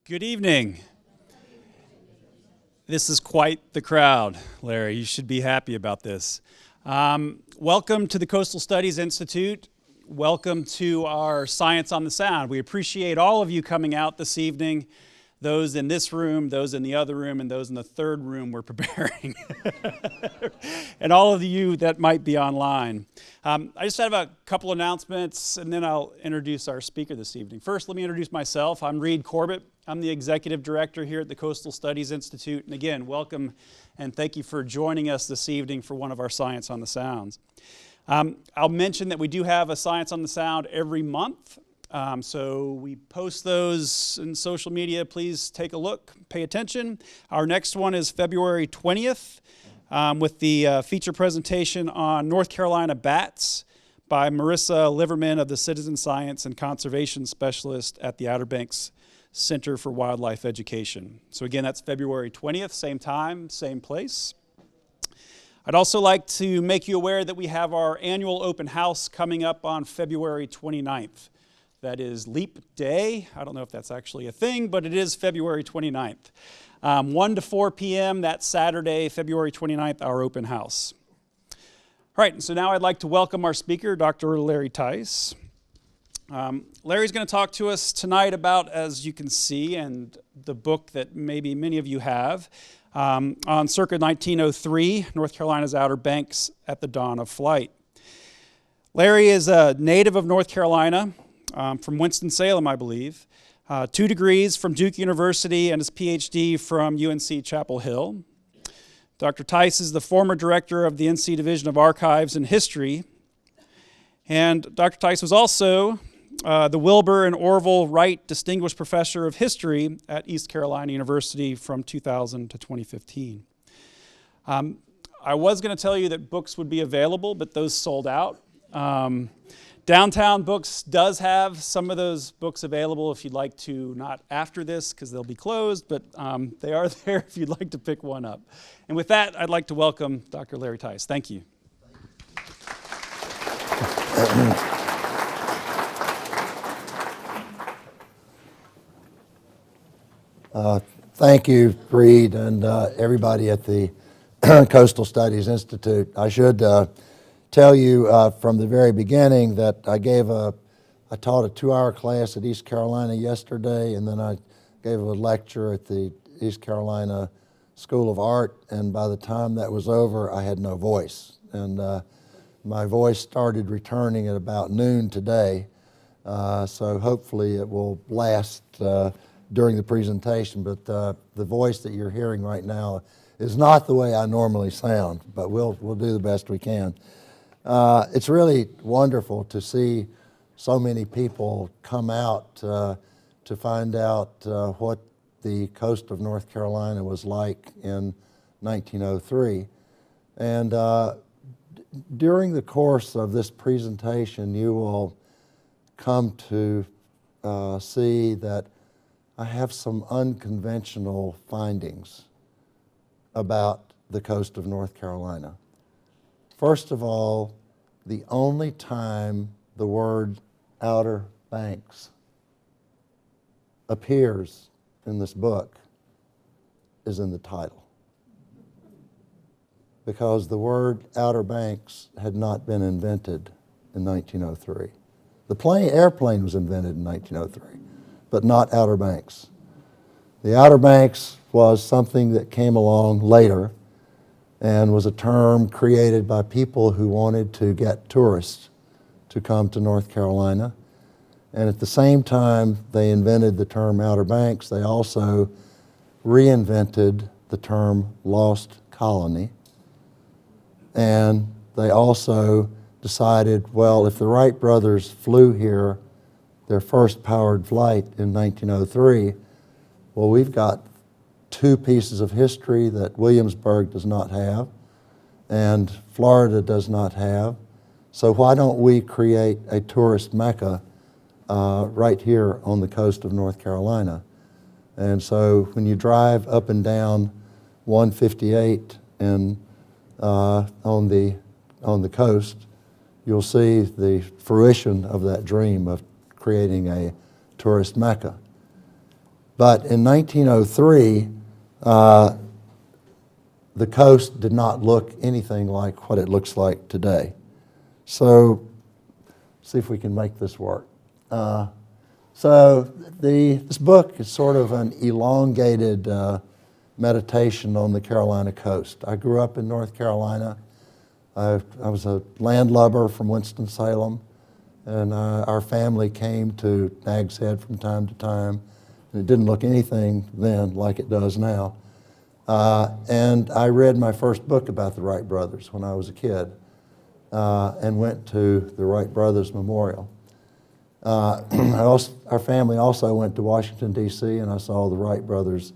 Good evening. This is quite the crowd, Larry. You should be happy about this. Welcome to the Coastal Studies Institute. Welcome to our Science on the Sound. We appreciate all of you coming out this evening. Those in this room, those in the other room, and those in the third room we're preparing. And all of you that might be online. I just have a couple announcements, and then I'll introduce our speaker this evening. First, let me introduce myself. I'm Reed Corbett. I'm the Executive Director here at the Coastal Studies Institute. And again, welcome and thank you for joining us this evening for one of our Science on the Sounds. I'll mention that we do have a Science on the Sound every month. So we post those in social media. Please take a look, pay attention. Our next one is February 20th with the feature presentation on North Carolina bats by Marissa Liverman of the Citizen Science and Conservation Specialist at the Outer Banks Center for Wildlife Education. So again, that's February 20th, same time, same place. I'd also like to make you aware that we have our annual open house coming up on February 29th. That is Leap Day. I don't know if that's actually a thing, but it is February 29th. 1 to 4 p.m. that Saturday, February 29th, our open house. All right, so now I'd like to welcome our speaker, Dr. Larry Theis. Larry's going to talk to us tonight about, as you can see, and the book that maybe many of you have, on Circa 1903, North Carolina's Outer Banks at the Dawn of Flight. Larry is a native of North Carolina, from Winston-Salem, I believe, 2 degrees from Duke University and his PhD from UNC Chapel Hill. Dr. Theis is the former director of the NC Division of Archives and History. And Dr. Theis was also the Wilbur and Orville Wright Distinguished Professor of History at East Carolina University from 2000 to 2015. I was going to tell you that books would be available, but those sold out. Downtown Books does have some of those books available if you'd like to, not after this because they'll be closed, but they are there if you'd like to pick one up. And with that, I'd like to welcome Dr. Larry Theis. Thank you. Thank you, Reed, and everybody at the Coastal Studies Institute. I should tell you from the very beginning that I taught a 2-hour class at East Carolina yesterday, and then I gave a lecture at the East Carolina School of Art, and by the time that was over, I had no voice. And my voice started returning at about noon today, so hopefully it will last during the presentation, but the voice that you're hearing right now is not the way I normally sound, but we'll do the best we can. It's really wonderful to see so many people come out to find out what the coast of North Carolina was like in 1903. And during the course of this presentation, you will come to see that I have some unconventional findings about the coast of North Carolina. First of all, the only time the word Outer Banks appears in this book is in the title, because the word Outer Banks had not been invented in 1903. The airplane was invented in 1903, but not Outer Banks. The Outer Banks was something that came along later and was a term created by people who wanted to get tourists to come to North Carolina. And at the same time they invented the term Outer Banks, they also reinvented the term Lost Colony. And they also decided, well, if the Wright brothers flew here their first powered flight in 1903, well, we've got 2 pieces of history that Williamsburg does not have and Florida does not have. So why don't we create a tourist mecca right here on the coast of North Carolina? And so when you drive up and down 158 and on the coast, you'll see the fruition of that dream of creating a tourist mecca. But in 1903, the coast did not look anything like what it looks like today. So, see if we can make this work. This book is sort of an elongated meditation on the Carolina coast. I grew up in North Carolina. I was a landlubber from Winston-Salem, and our family came to Nag's Head from time to time, and it didn't look anything then like it does now. And I read my first book about the Wright brothers when I was a kid, and went to the Wright brothers Memorial. Our family also went to Washington, D.C., and I saw the Wright brothers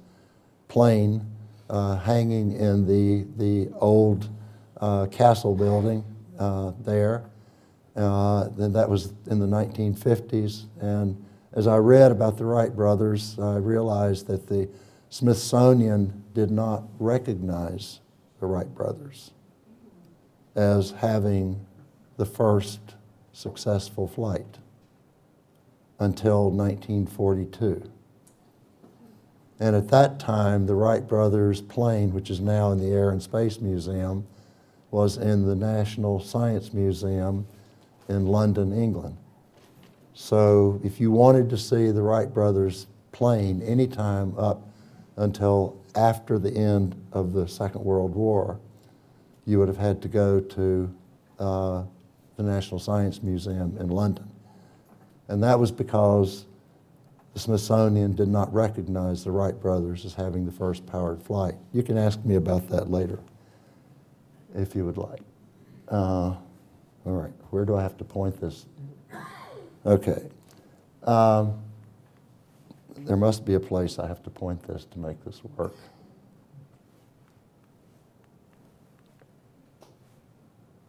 plane hanging in the old castle building there. Then that was in the 1950s. And as I read about the Wright brothers, I realized that the Smithsonian did not recognize the Wright brothers as having the first successful flight until 1942. And at that time, the Wright brothers' plane, which is now in the Air and Space Museum, was in the National Science Museum in London, England. So if you wanted to see the Wright brothers' plane anytime up until after the end of the Second World War, you would have had to go to the National Science Museum in London. And that was because the Smithsonian did not recognize the Wright brothers as having the first powered flight. You can ask me about that later, if you would like. All right, where do I have to point this? Okay. There must be a place I have to point this to make this work.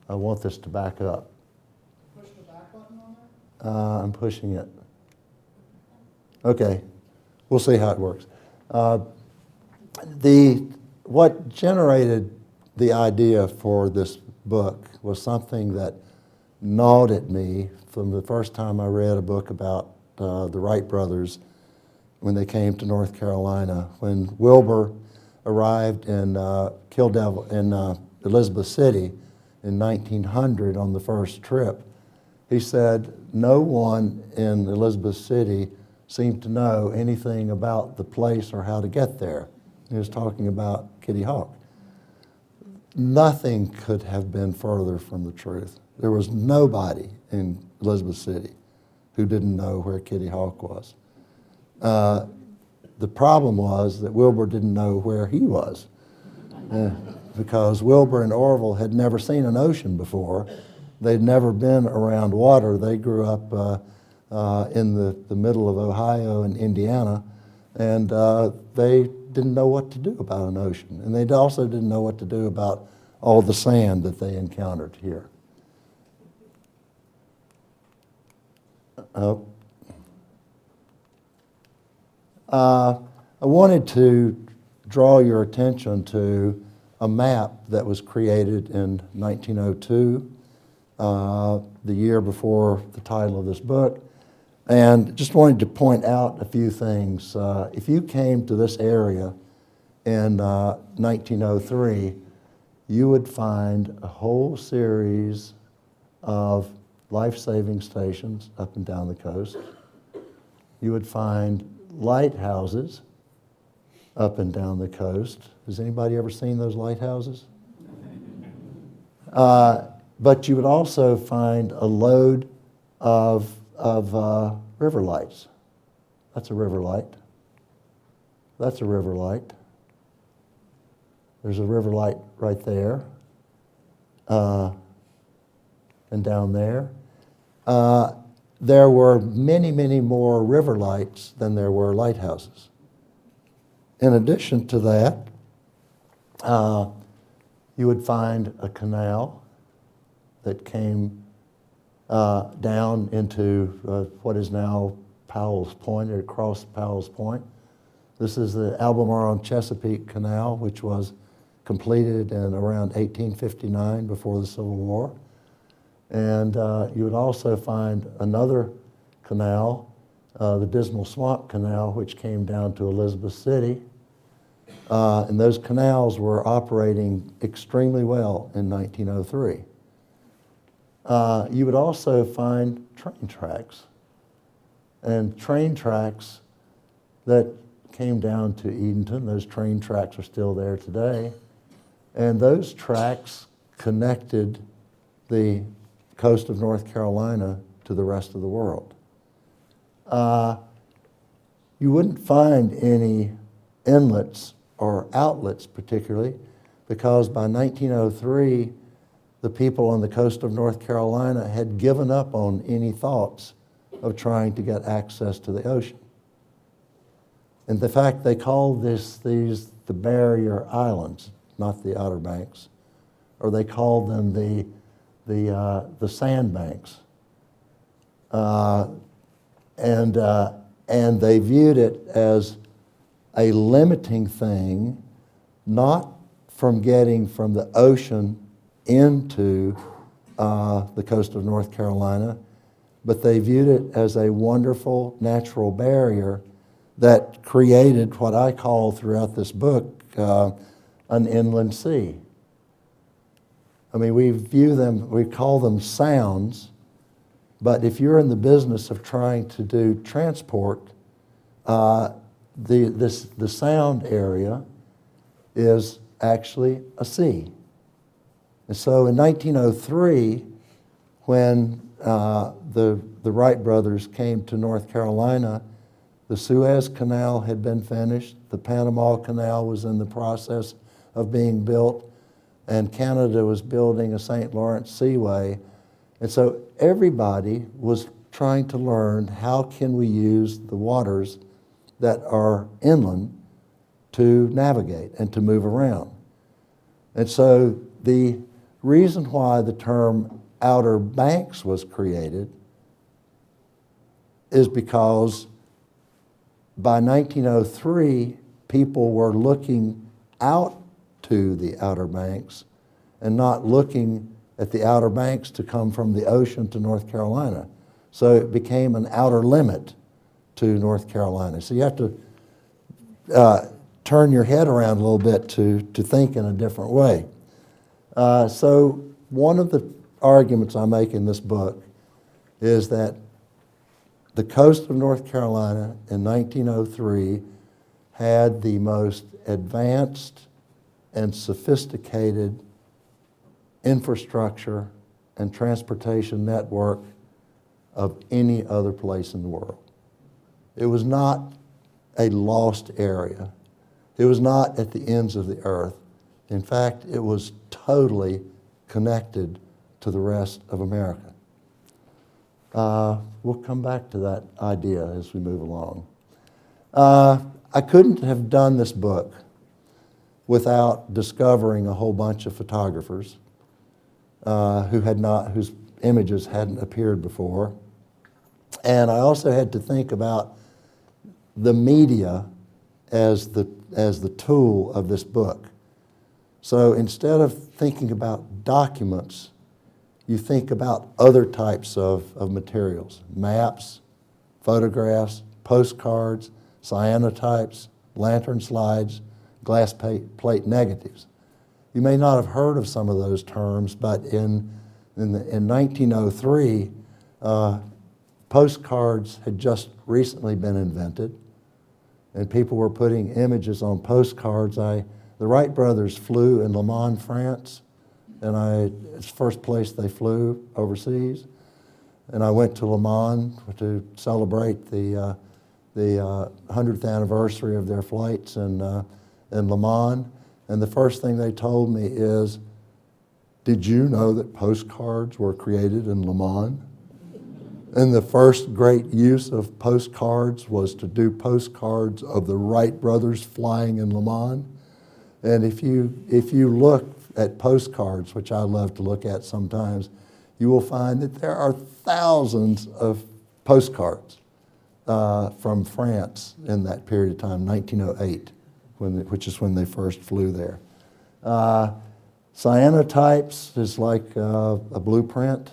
I want this to back up. Push the back button on there? I'm pushing it. Okay, we'll see how it works. What generated the idea for this book was something that gnawed at me from the first time I read a book about the Wright brothers when they came to North Carolina. When Wilbur arrived in Kill Devil in Elizabeth City in 1900 on the first trip, he said no one in Elizabeth City seemed to know anything about the place or how to get there. He was talking about Kitty Hawk. Nothing could have been further from the truth. There was nobody in Elizabeth City who didn't know where Kitty Hawk was. The problem was that Wilbur didn't know where he was, because Wilbur and Orville had never seen an ocean before. They'd never been around water. They grew up in the middle of Ohio and Indiana, and they didn't know what to do about an ocean. And they also didn't know what to do about all the sand that they encountered here. I wanted to draw your attention to a map that was created in 1902, the year before the title of this book, and just wanted to point out a few things. If you came to this area in 1903, you would find a whole series of life-saving stations up and down the coast. You would find lighthouses up and down the coast. Has anybody ever seen those lighthouses? But you would also find a load of river lights. That's a river light. That's a river light. There's a river light right there, and down there. There were many, many more river lights than there were lighthouses. In addition to that, you would find a canal that came down into what is now Powell's Point, or across Powell's Point. This is the Albemarle-Chesapeake Canal, which was completed in around 1859 before the Civil War. And you would also find another canal the Dismal Swamp Canal, which came down to Elizabeth City. And those canals were operating extremely well in 1903. You would also find train tracks, and train tracks that came down to Edenton. Those train tracks are still there today. And those tracks connected the coast of North Carolina to the rest of the world. You wouldn't find any inlets or outlets particularly, because by 1903, the people on the coast of North Carolina had given up on any thoughts of trying to get access to the ocean. In fact, they called these the barrier islands, not the Outer Banks, or they called them the sandbanks. And they viewed it as a limiting thing, not from getting from the ocean into the coast of North Carolina, but they viewed it as a wonderful natural barrier that created what I call throughout this book an inland sea. I mean, we call them sounds, but if you're in the business of trying to do transport, the sound area is actually a sea. And so in 1903, when the Wright brothers came to North Carolina, the Suez Canal had been finished, the Panama Canal was in the process of being built, and Canada was building a St. Lawrence Seaway. And so everybody was trying to learn, how can we use the waters that are inland to navigate and to move around? And so the reason why the term Outer Banks was created is because by 1903, people were looking out to the Outer Banks and not looking at the Outer Banks to come from the ocean to North Carolina. So it became an outer limit to North Carolina. So you have to turn your head around a little bit to think in a different way. So one of the arguments I make in this book is that the coast of North Carolina in 1903 had the most advanced and sophisticated infrastructure and transportation network of any other place in the world. It was not a lost area. It was not at the ends of the earth. In fact, it was totally connected to the rest of America. We'll come back to that idea as we move along. I couldn't have done this book without discovering a whole bunch of photographers whose images hadn't appeared before. And I also had to think about the media as the tool of this book. So instead of thinking about documents, you think about other types of materials: maps, photographs, postcards, cyanotypes, lantern slides, glass plate negatives. You may not have heard of some of those terms, but in 1903, postcards had just recently been invented, and people were putting images on postcards. The Wright brothers flew in Le Mans, France, and it's the first place they flew overseas. And I went to Le Mans to celebrate the 100th anniversary of their flights in Le Mans. And the first thing they told me is, "Did you know that postcards were created in Le Mans?" And the first great use of postcards was to do postcards of the Wright brothers flying in Le Mans. And if you look at postcards, which I love to look at sometimes, you will find that there are thousands of postcards from France in that period of time, 1908, which is when they first flew there. Cyanotypes is like a blueprint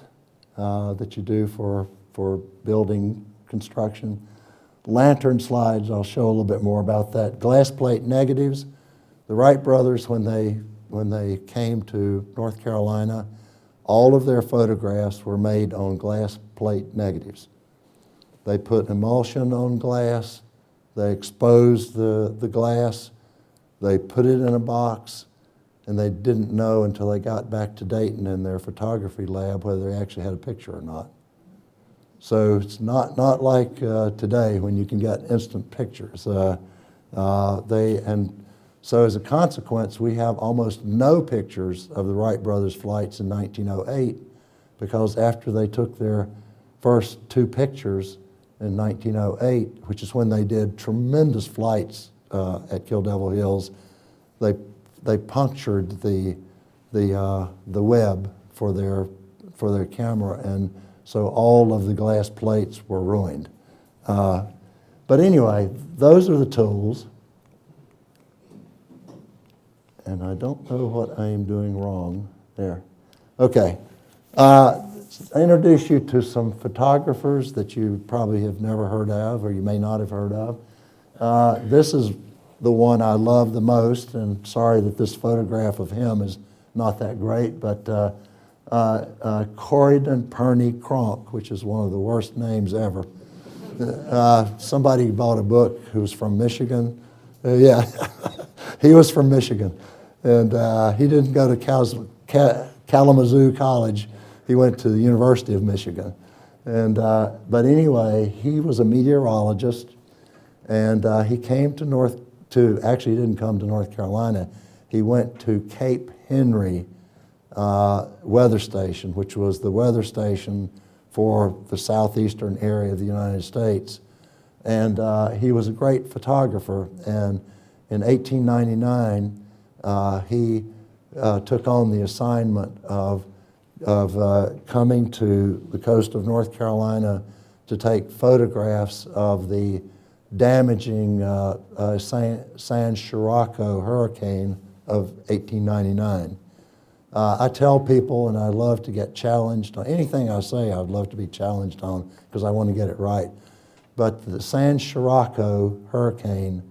that you do for building construction. lantern slides, I'll show a little bit more about that. Glass plate negatives. The Wright brothers, when they came to North Carolina, all of their photographs were made on glass plate negatives. They put emulsion on glass, they exposed the glass, they put it in a box, and they didn't know until they got back to Dayton in their photography lab whether they actually had a picture or not. So it's not like today when you can get instant pictures. So as a consequence, we have almost no pictures of the Wright brothers' flights in 1908 because after they took their first 2 pictures in 1908, which is when they did tremendous flights at Kill Devil Hills, they punctured the web for their camera, and so all of the glass plates were ruined. But anyway, those are the tools. And I don't know what I am doing wrong there. Okay. I introduce you to some photographers that you probably have never heard of or you may not have heard of. This is the one I love the most, and sorry that this photograph of him is not that great, but Corydon Pernis Kronk, which is one of the worst names ever. Somebody bought a book who was from Michigan. Yeah, he was from Michigan. And he didn't go to Kalamazoo College. He went to the University of Michigan. And, but anyway, he was a meteorologist, and he came actually he didn't come to North Carolina. He went to Cape Henry weather station, which was the weather station for the southeastern area of the United States. And he was a great photographer. And in 1899, he took on the assignment of coming to the coast of North Carolina to take photographs of the damaging San Scirocco hurricane of 1899. I tell people, and I love to get challenged on anything I say, I would love to be challenged on because I want to get it right. But the San Scirocco hurricane,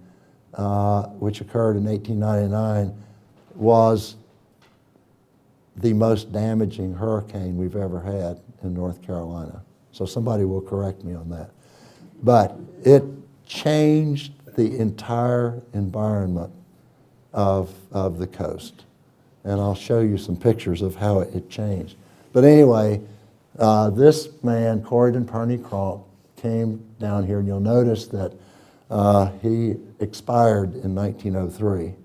which occurred in 1899, was the most damaging hurricane we've ever had in North Carolina. So somebody will correct me on that. But it changed the entire environment of the coast. And I'll show you some pictures of how it changed. But anyway, this man, Corydon Pernis Kronk, came down here, and you'll notice that he expired in 1903,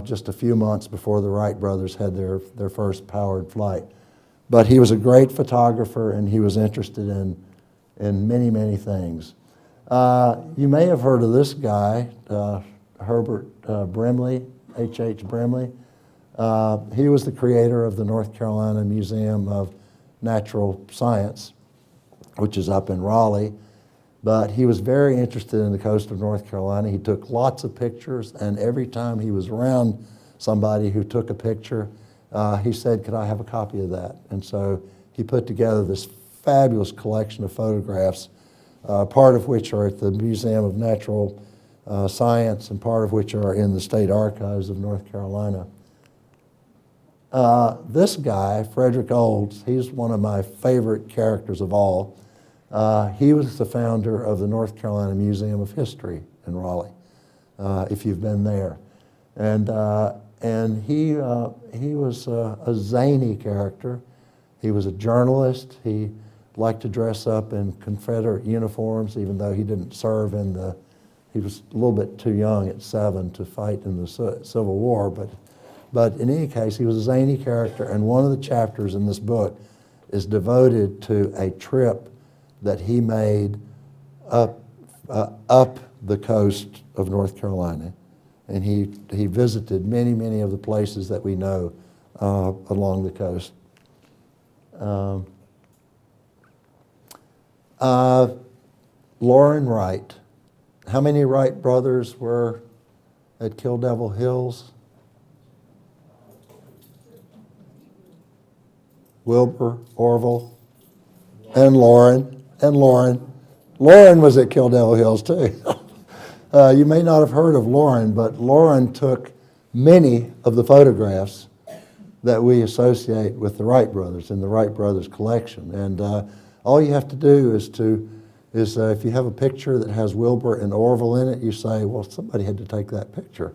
just a few months before the Wright brothers had their first powered flight. But he was a great photographer, and he was interested in many, many things. You may have heard of this guy, Herbert Brimley, H.H. Brimley. He was the creator of the North Carolina Museum of Natural Science, which is up in Raleigh. But he was very interested in the coast of North Carolina. He took lots of pictures, and every time he was around somebody who took a picture, he said, "Could I have a copy of that?" And so he put together this fabulous collection of photographs, part of which are at the Museum of Natural Science and part of which are in the State Archives of North Carolina. This guy, Frederick Olds, he's one of my favorite characters of all. He was the founder of the North Carolina Museum of History in Raleigh, if you've been there. And he was a zany character. He was a journalist. He liked to dress up in Confederate uniforms, even though he didn't serve he was a little bit too young at 7 to fight in the Civil War, but in any case, he was a zany character, and one of the chapters in this book is devoted to a trip that he made up the coast of North Carolina. And he visited many, many of the places that we know along the coast. Lauren Wright. How many Wright brothers were at Kill Devil Hills? Wilbur, Orville, and Lauren. Lauren was at Kill Devil Hills too. You may not have heard of Lauren, but Lauren took many of the photographs that we associate with the Wright brothers in the Wright brothers collection. And all you have to do is if you have a picture that has Wilbur and Orville in it, you say, well, somebody had to take that picture.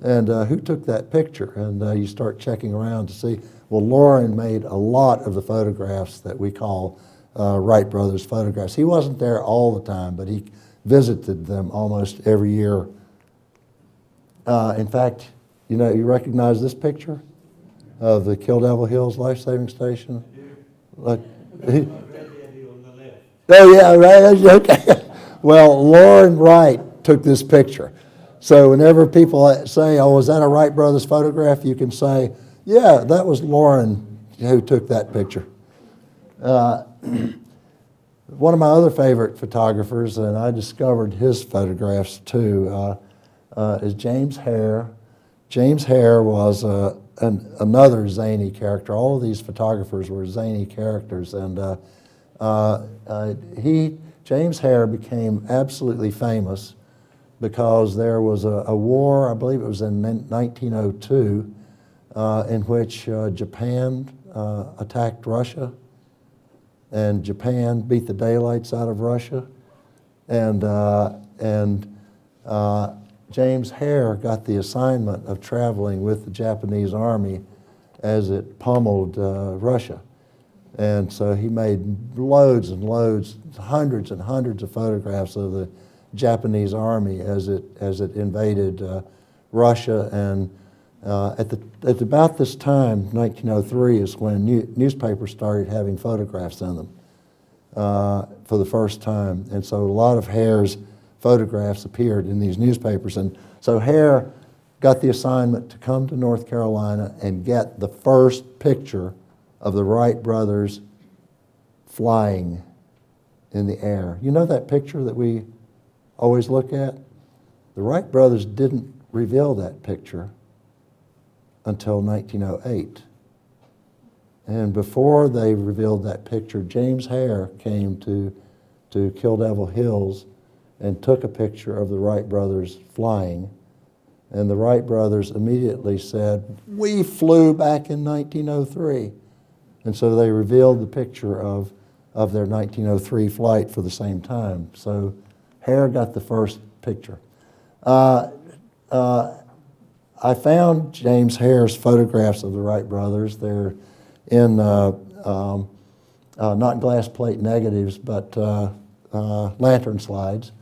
And who took that picture? And you start checking around to see, well, Lauren made a lot of the photographs that we call Wright brothers photographs. He wasn't there all the time, but he visited them almost every year. In fact, you recognize this picture of the Kill Devil Hills Life Saving Station? Oh, yeah, right, okay. Well, Lauren Wright took this picture. So whenever people say, oh, is that a Wright brothers photograph? You can say, yeah, that was Lauren who took that picture. One of my other favorite photographers, and I discovered his photographs too, is James Hare. James Hare was another zany character. All of these photographers were zany characters, and James Hare became absolutely famous because there was a war, I believe it was in 1902, in which Japan attacked Russia, and Japan beat the daylights out of Russia, and James Hare got the assignment of traveling with the Japanese army as it pummeled Russia. And so he made loads and loads, hundreds and hundreds of photographs of the Japanese army as it invaded Russia. And at about this time, 1903, is when newspapers started having photographs in them for the first time. And so a lot of Hare's photographs appeared in these newspapers. And so Hare got the assignment to come to North Carolina and get the first picture of the Wright brothers flying in the air. You know that picture that we always look at? The Wright brothers didn't reveal that picture until 1908. And before they revealed that picture, James Hare came to Kill Devil Hills and took a picture of the Wright brothers flying. And the Wright brothers immediately said, we flew back in 1903. And so they revealed the picture of their 1903 flight for the same time. So Hare got the first picture. I found James Hare's photographs of the Wright brothers. They're in not glass plate negatives, but lantern slides.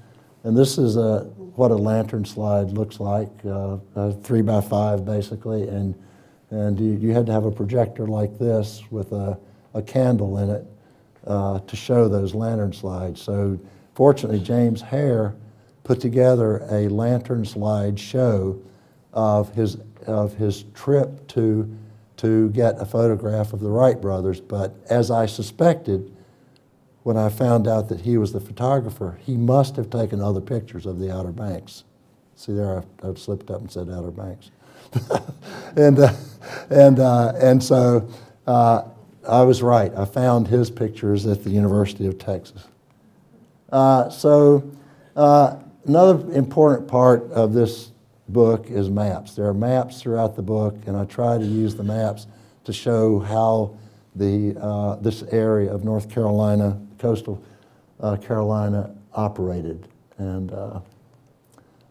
And this is what a lantern slide looks like, 3x5 basically, and you had to have a projector like this with a candle in it to show those lantern slides. So fortunately, James Hare put together a lantern slide show of his trip to get a photograph of the Wright brothers. But as I suspected, when I found out that he was the photographer, he must have taken other pictures of the Outer Banks. See there, I slipped up and said Outer Banks. and so I was right. I found his pictures at the University of Texas. So another important part of this book is maps. There are maps throughout the book, and I try to use the maps to show how this area of North Carolina, coastal Carolina, operated. And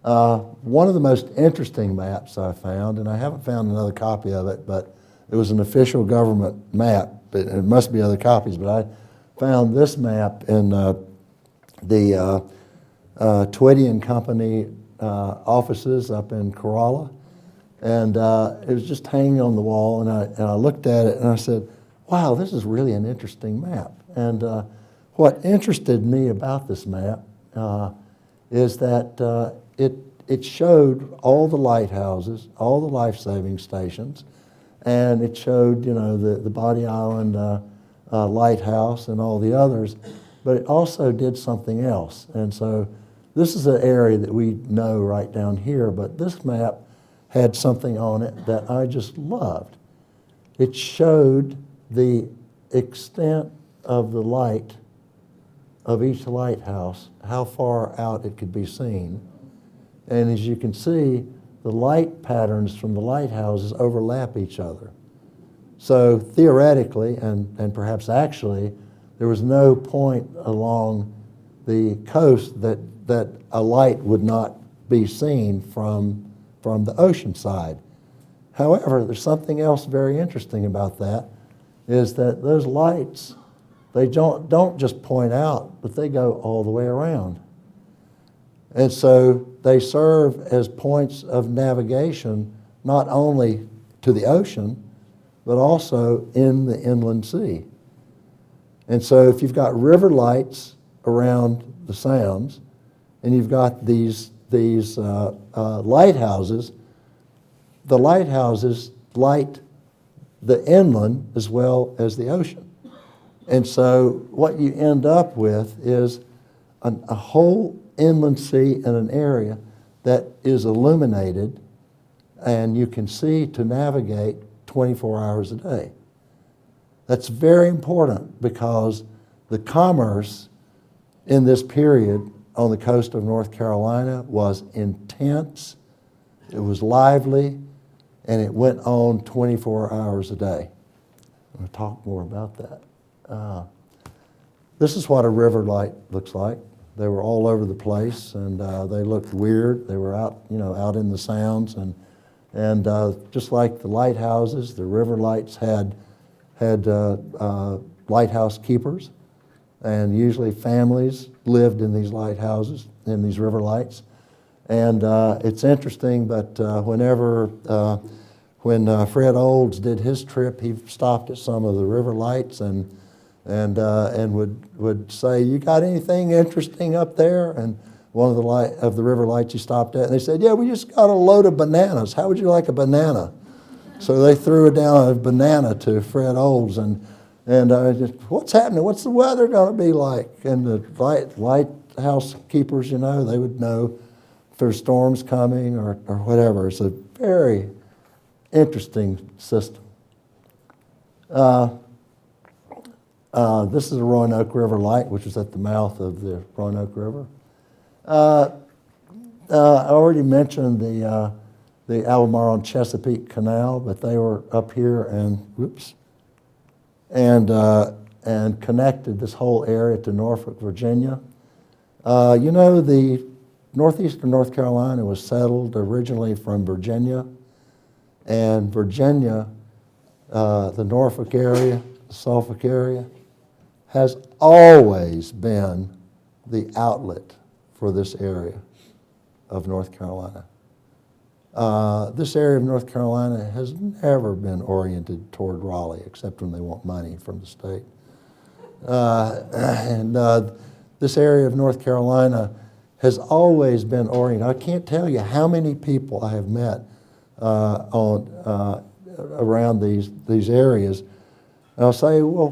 one of the most interesting maps I found, and I haven't found another copy of it, but it was an official government map, but it must be other copies, but I found this map in the Twitty and Company offices up in Corolla, and it was just hanging on the wall, and I looked at it and I said, wow, this is really an interesting map. And what interested me about this map is that it showed all the lighthouses, all the life-saving stations, and it showed, the Body Island lighthouse and all the others, but it also did something else. And so this is an area that we know right down here, but this map had something on it that I just loved. It showed the extent of the light of each lighthouse, how far out it could be seen. And as you can see, the light patterns from the lighthouses overlap each other. So theoretically, and perhaps actually, there was no point along the coast that a light would not be seen from the ocean side. However, there's something else very interesting about that, is that those lights, they don't just point out, but they go all the way around. And so they serve as points of navigation, not only to the ocean, but also in the inland sea. And so if you've got river lights around the sounds, and you've got these lighthouses, the lighthouses light the inland as well as the ocean. And so what you end up with is a whole inland sea in an area that is illuminated, and you can see to navigate 24 hours a day. That's very important because the commerce in this period on the coast of North Carolina was intense, it was lively, and it went on 24 hours a day. I'm going to talk more about that. This is what a river light looks like. They were all over the place, and they looked weird. They were out, out in the sounds, and just like the lighthouses, the river lights had lighthouse keepers, and usually families lived in these lighthouses, in these river lights. And it's interesting, but when Fred Olds did his trip, he stopped at some of the river lights and would say, "You got anything interesting up there?" And one of the river lights he stopped at, and they said, "Yeah, we just got a load of bananas. How would you like a banana?" So they threw down a banana to Fred Olds, and just, "What's happening? What's the weather going to be like?" And the lighthouse keepers, they would know if there's storms coming or whatever. It's a very interesting system. This is the Roanoke River light, which is at the mouth of the Roanoke River. I already mentioned the Albemarle and Chesapeake Canal, but they were up here and connected this whole area to Norfolk, Virginia. The northeastern North Carolina was settled originally from Virginia, and Virginia, the Norfolk area, the Suffolk area, has always been the outlet for this area of North Carolina. This area of North Carolina has never been oriented toward Raleigh, except when they want money from the state. This area of North Carolina has always been oriented. I can't tell you how many people I have met around these areas. And I'll say, "Well,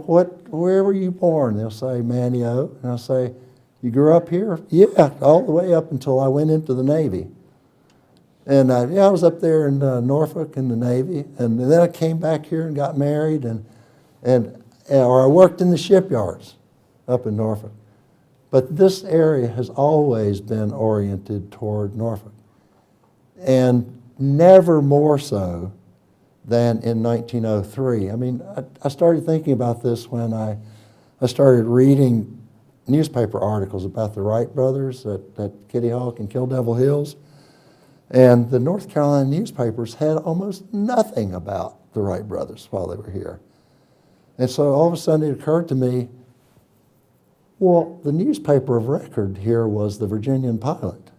where were you born?" They'll say, "Manio." And I'll say, "You grew up here?" "Yeah, all the way up until I went into the Navy." And I was up there in Norfolk in the Navy, and then I came back here and got married, or I worked in the shipyards up in Norfolk. But this area has always been oriented toward Norfolk, and never more so than in 1903. I mean, I started thinking about this when I started reading newspaper articles about the Wright brothers at Kitty Hawk and Kill Devil Hills. And the North Carolina newspapers had almost nothing about the Wright brothers while they were here. And so all of a sudden it occurred to me, well, the newspaper of record here was the Virginian Pilot.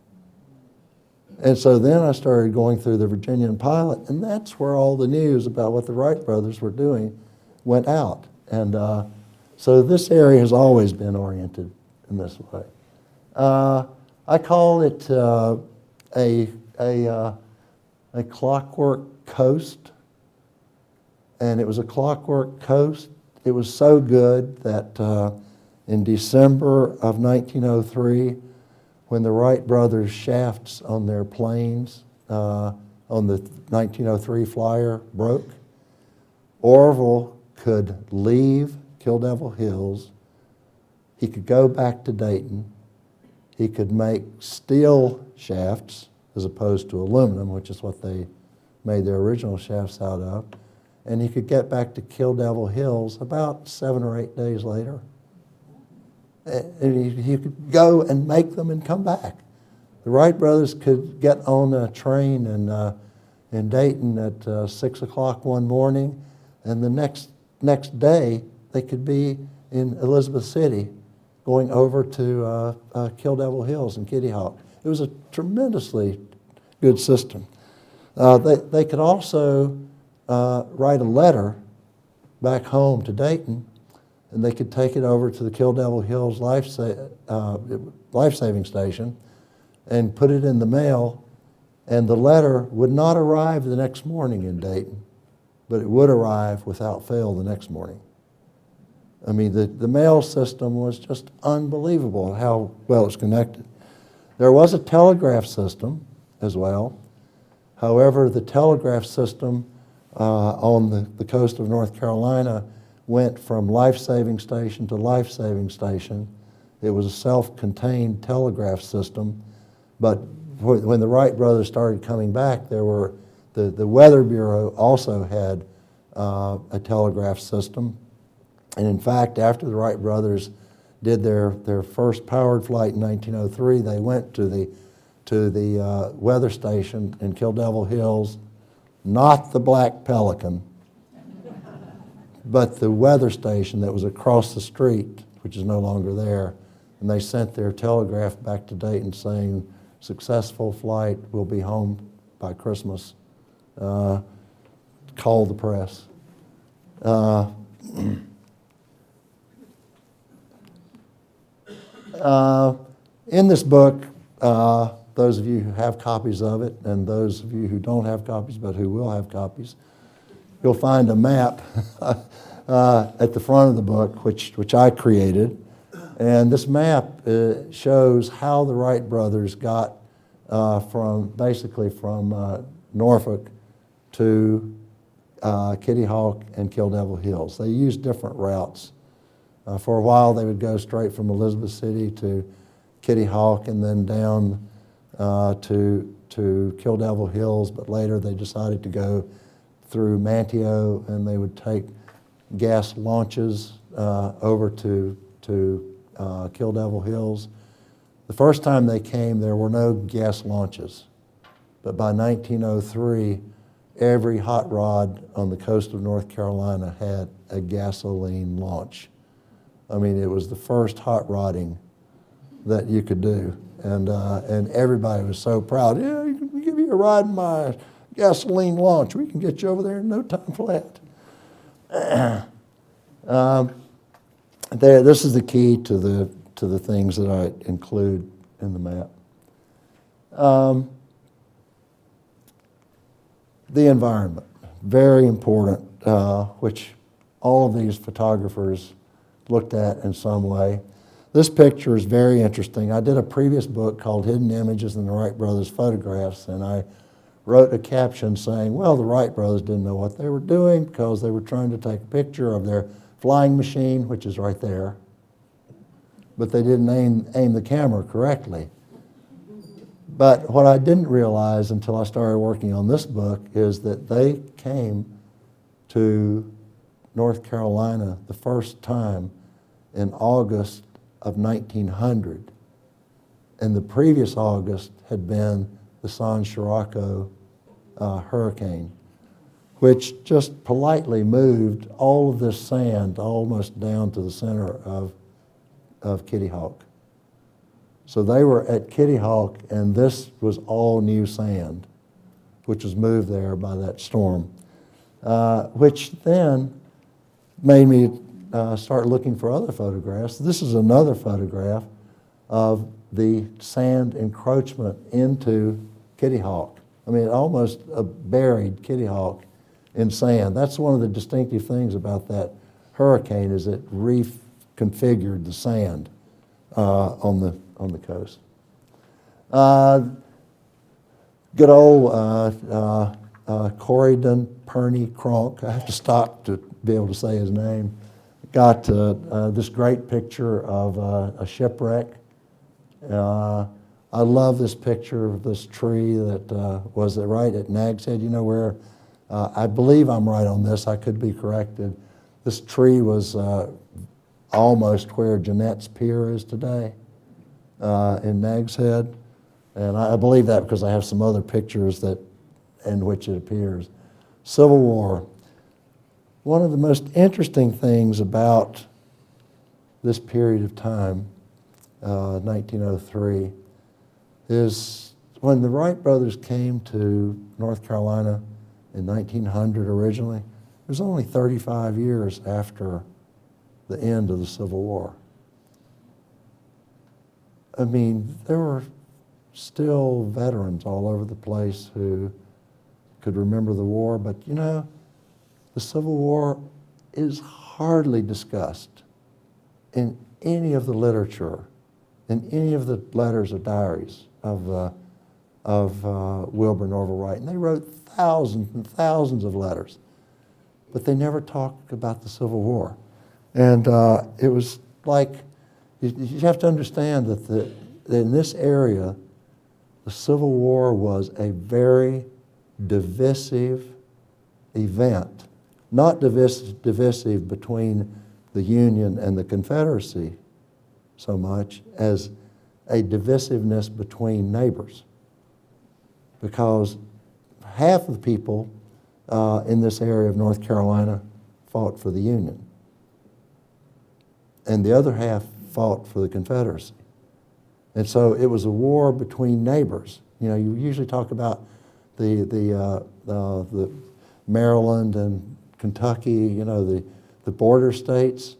And so then I started going through the Virginian Pilot, and that's where all the news about what the Wright brothers were doing went out. And so this area has always been oriented in this way. I call it a clockwork coast, and it was a clockwork coast. It was so good that in December of 1903, when the Wright brothers' shafts on their planes on the 1903 flyer broke, Orville could leave Kill Devil Hills he could go back to Dayton. He could make steel shafts as opposed to aluminum, which is what they made their original shafts out of. And he could get back to Kill Devil Hills about 7 or 8 days later. And he could go and make them and come back. The Wright brothers could get on a train in Dayton at 6 o'clock one morning, and the next day they could be in Elizabeth City going over to Kill Devil Hills and Kitty Hawk. It was a tremendously good system. They could also write a letter back home to Dayton, and they could take it over to the Kill Devil Hills life-saving station and put it in the mail, and the letter would not arrive the next morning in Dayton, but it would arrive without fail the next morning. I mean, the mail system was just unbelievable how well it's connected. There was a telegraph system as well. However, the telegraph system on the coast of North Carolina went from life-saving station to life-saving station. It was a self-contained telegraph system, but when the Wright brothers started coming back, there were the Weather Bureau also had a telegraph system. And in fact, after the Wright brothers did their first powered flight in 1903, they went to the weather station in Kill Devil Hills, not the Black Pelican, but the weather station that was across the street, which is no longer there. And they sent their telegraph back to Dayton saying, "Successful flight, we'll be home by Christmas. Call the press." In this book, those of you who have copies of it, and those of you who don't have copies but who will have copies, you'll find a map at the front of the book, which I created. And this map shows how the Wright brothers got basically from Norfolk to Kitty Hawk and Kill Devil Hills. They used different routes. For a while, they would go straight from Elizabeth City to Kitty Hawk and then down to Kill Devil Hills, but later they decided to go through Manteo, and they would take gas launches over to Kill Devil Hills. The first time they came, there were no gas launches, but by 1903, every hot rod on the coast of North Carolina had a gasoline launch. I mean, it was the first hot rodding that you could do, and everybody was so proud. "Yeah, you can give you a ride in my gasoline launch. We can get you over there in no time flat." This is the key to the things that I include in the map. The environment, very important, which all of these photographers looked at in some way. This picture is very interesting. I did a previous book called Hidden Images in the Wright Brothers Photographs, and I wrote a caption saying, well, the Wright brothers didn't know what they were doing because they were trying to take a picture of their flying machine, which is right there, but they didn't aim the camera correctly. But what I didn't realize until I started working on this book is that they came to North Carolina the first time in August of 1900. And the previous August had been the San Scirocco hurricane, which just politely moved all of this sand almost down to the center of Kitty Hawk. So they were at Kitty Hawk, and this was all new sand, which was moved there by that storm, which then made me start looking for other photographs. This is another photograph of the sand encroachment into Kitty Hawk. I mean, it almost buried Kitty Hawk in sand. That's one of the distinctive things about that hurricane, is it reconfigured the sand on the coast. Good old Corydon Pernis Kronk. I have to stop to be able to say his name. got this great picture of a shipwreck. I love this picture of this tree that was right at Nag's Head. You know where, I believe I'm right on this, I could be corrected. This tree was almost where Jeanette's Pier is today in Nag's Head. And I believe that because I have some other pictures in which it appears. Civil War. One of the most interesting things about this period of time, 1903, is when the Wright brothers came to North Carolina in 1900 originally, it was only 35 years after the end of the Civil War. I mean, there were still veterans all over the place who could remember the war, but you know, the Civil War is hardly discussed in any of the literature, in any of the letters or diaries of Wilbur and Orville Wright. And they wrote thousands and thousands of letters, but they never talked about the Civil War. And it was like, you have to understand that in this area, the Civil War was a very divisive event. Not divisive between the Union and the Confederacy so much as a divisiveness between neighbors. Because half of the people in this area of North Carolina fought for the Union, and the other half fought for the Confederacy. And so it was a war between neighbors. You know, you usually talk about the Maryland and Kentucky, you know, the border states,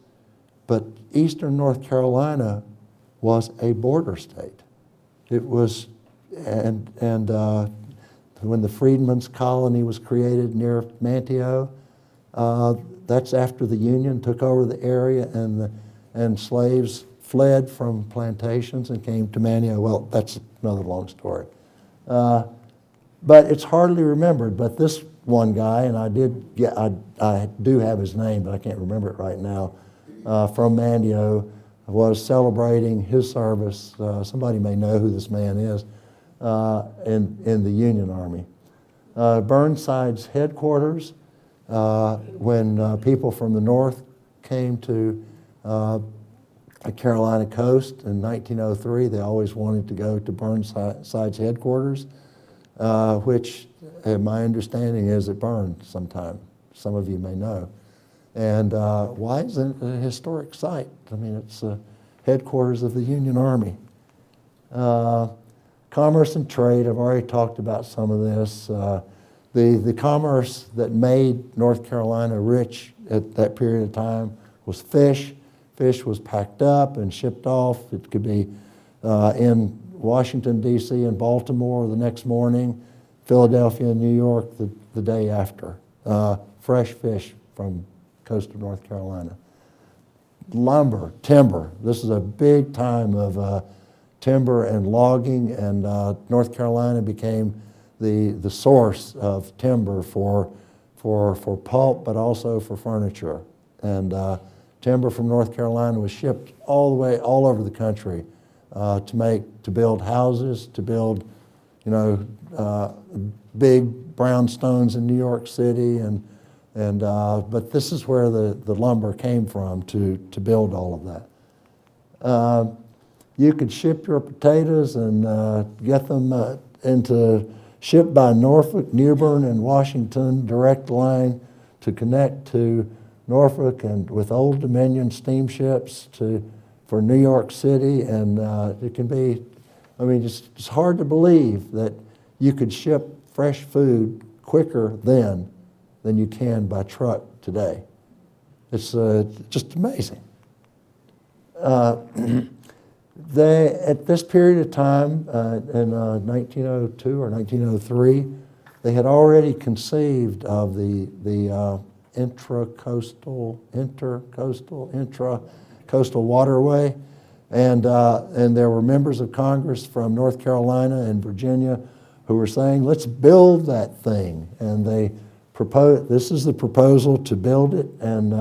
but Eastern North Carolina was a border state. It was, and when the Freedmen's Colony was created near Manteo, that's after the Union took over the area and slaves fled from plantations and came to Manteo. Well, that's another long story. But it's hardly remembered, but this one guy, and I do have his name, but I can't remember it right now, from Manteo, was celebrating his service. Somebody may know who this man is, in the Union Army. Burnside's headquarters, when people from the north came to the Carolina coast in 1903, they always wanted to go to Burnside's headquarters, which my understanding is it burned sometime. Some of you may know. And why is it a historic site? I mean, it's headquarters of the Union Army. Commerce and trade, I've already talked about some of this. The commerce that made North Carolina rich at that period of time was fish. Fish was packed up and shipped off. It could be in Washington, D.C. and Baltimore the next morning, Philadelphia and New York the day after. Fresh fish from coast of North Carolina. Lumber, timber. This is a big time of timber and logging, and North Carolina became the source of timber for pulp, but also for furniture. And timber from North Carolina was shipped all over the country to build houses, to build, big brownstones in New York City, but this is where the lumber came from to build all of that. You could ship your potatoes and get them shipped by Norfolk, New Bern, and Washington direct line to connect to Norfolk and with Old Dominion steamships for New York City, and it can be, it's hard to believe that you could ship fresh food quicker then than you can by truck today. It's just amazing. At this period of time, in 1902 or 1903, they had already conceived of the intracoastal waterway, and there were members of Congress from North Carolina and Virginia who were saying, let's build that thing. And they proposed, this is the proposal to build it, and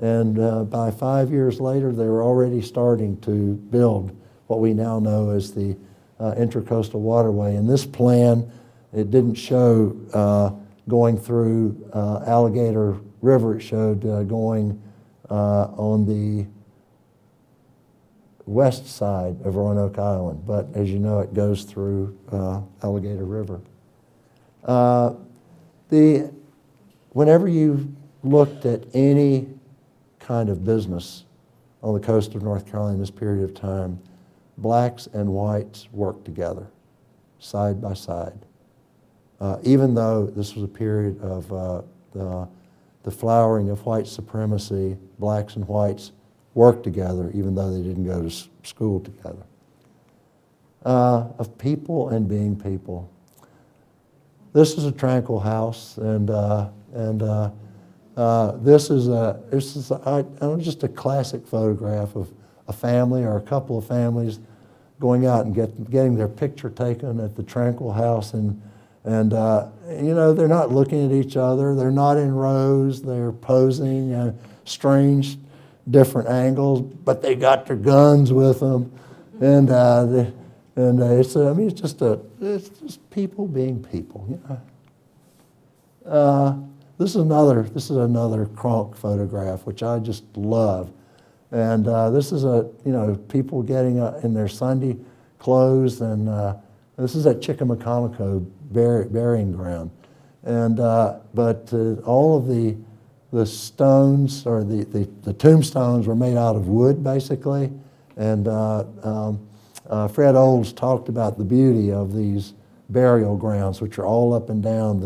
And by 5 years later, they were already starting to build what we now know as the Intracoastal Waterway. In this plan, it didn't show going through Alligator River. It showed going on the west side of Roanoke Island. But as you know, it goes through Alligator River. Whenever you looked at any kind of business on the coast of North Carolina in this period of time, blacks and whites worked together, side by side. Even though this was a period of the flowering of white supremacy, blacks and whites worked together, even though they didn't go to school together. Of people and being people. This is a tranquil house, and this is just a classic photograph of a family or a couple of families going out and getting their picture taken at the tranquil house, and you know, they're not looking at each other, they're not in rows, they're posing strange different angles, but they got their guns with them, and it's just people being people. You know? This is another Kronk photograph, which I just love, and this is people getting in their Sunday clothes, and this is at Chickamaucomico burying ground, and but all of the stones or the tombstones were made out of wood basically, and Fred Olds talked about the beauty of these burial grounds, which are all up and down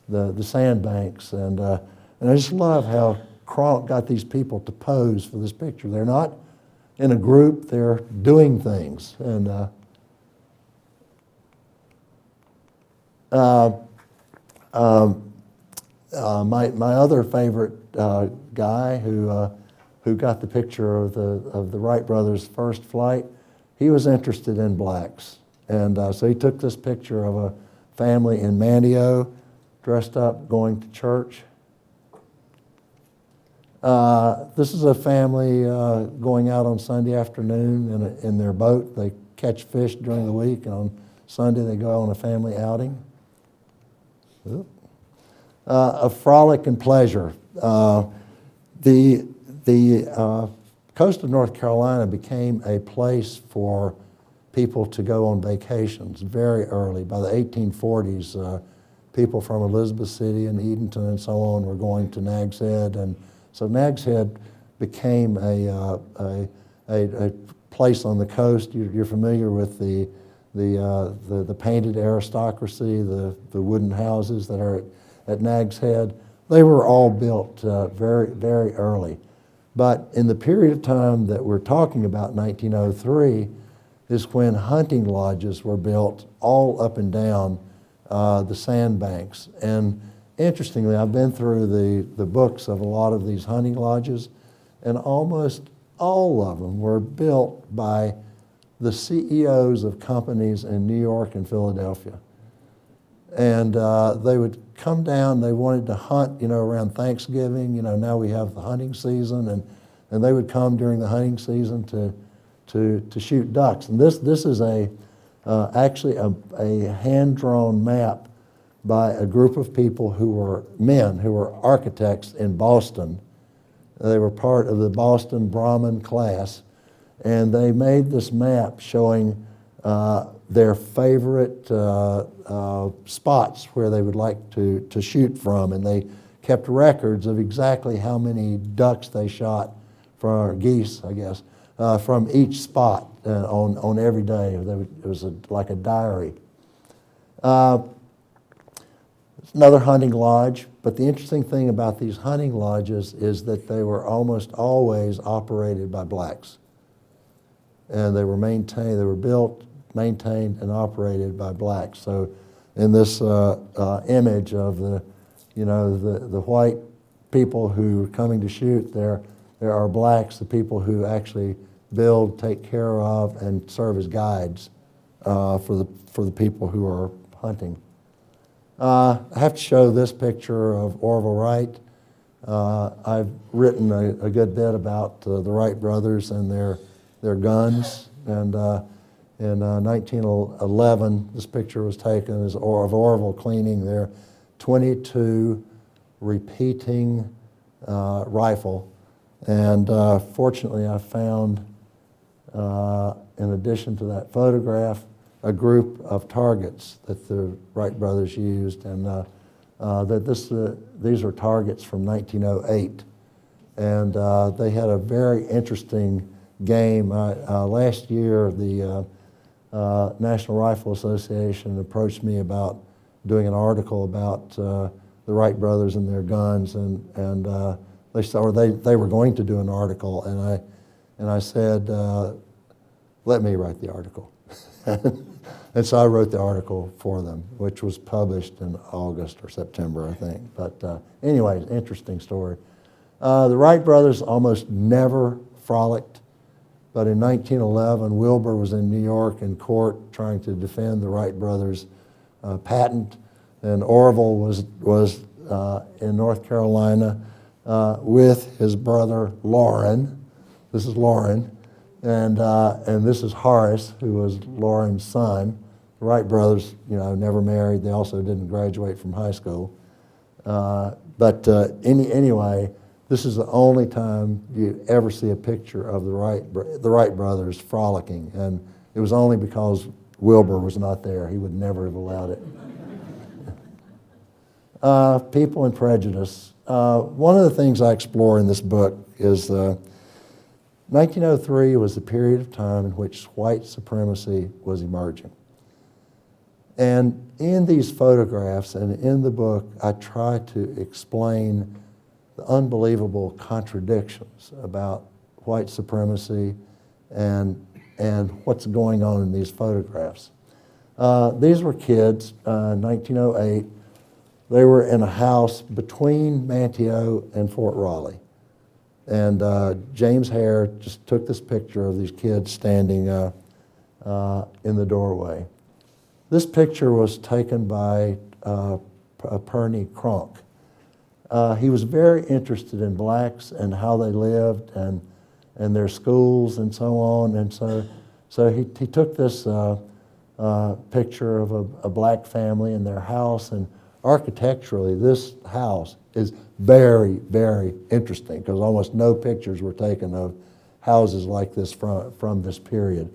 the sandbanks, and I just love how Kronk got these people to pose for this picture. They're not in a group; they're doing things, and my other favorite guy who got the picture of the Wright brothers' first flight, he was interested in blacks, and so he took this picture of a family in Manteo, dressed up, going to church. This is a family going out on Sunday afternoon in their boat. They catch fish during the week, and on Sunday they go on a family outing. A frolic and pleasure. The coast of North Carolina became a place for people to go on vacations very early. By the 1840s, people from Elizabeth City and Edenton and so on were going to Nag's Head, and so Nag's Head became a place on the coast. You're familiar with the painted aristocracy, the wooden houses that are at Nag's Head. They were all built very, very early. But in the period of time that we're talking about, 1903, is when hunting lodges were built all up and down the sandbanks. And interestingly, I've been through the books of a lot of these hunting lodges, and almost all of them were built by the CEOs of companies in New York and Philadelphia. And they would come down, they wanted to hunt, around Thanksgiving, now we have the hunting season, and they would come during the hunting season to shoot ducks. And this is actually a hand-drawn map by a group of people who were architects in Boston. They were part of the Boston Brahmin class, and they made this map showing their favorite spots where they would like to shoot from, and they kept records of exactly how many ducks they shot, or geese, I guess, from each spot on every day. It was like a diary. It's another hunting lodge, but the interesting thing about these hunting lodges is that they were almost always operated by blacks. And they were built, maintained, and operated by blacks. So in this image of the white people who are coming to shoot, there are blacks, the people who actually build, take care of, and serve as guides for the people who are hunting. I have to show this picture of Orville Wright. I've written a good bit about the Wright brothers and their guns. And in 1911, this picture was taken of Orville cleaning their .22 repeating rifle. And fortunately, I found, in addition to that photograph, a group of targets that the Wright brothers used, and these are targets from 1908. And they had a very interesting game. Last year, the National Rifle Association approached me about doing an article about the Wright brothers and their guns, and they were going to do an article, and I said, let me write the article. And so I wrote the article for them, which was published in August or September, I think. But anyways, interesting story. The Wright brothers almost never frolicked, but in 1911, Wilbur was in New York in court trying to defend the Wright brothers' patent, and Orville was in North Carolina with his brother Loren. This is Loren, and this is Horace, who was Loren's son. The Wright brothers, never married. They also didn't graduate from high school. Anyway, this is the only time you ever see a picture of the Wright brothers frolicking, and it was only because Wilbur was not there. He would never have allowed it. People and prejudice. One of the things I explore in this book is 1903 was the period of time in which white supremacy was emerging. And in these photographs and in the book, I try to explain the unbelievable contradictions about white supremacy and what's going on in these photographs. These were kids, 1908. They were in a house between Manteo and Fort Raleigh. And James Hare just took this picture of these kids standing in the doorway. This picture was taken by Pernis Kronk. He was very interested in blacks and how they lived and their schools and so on. And so he took this picture of a black family in their house, and architecturally this house is very, very interesting because almost no pictures were taken of houses like this from this period.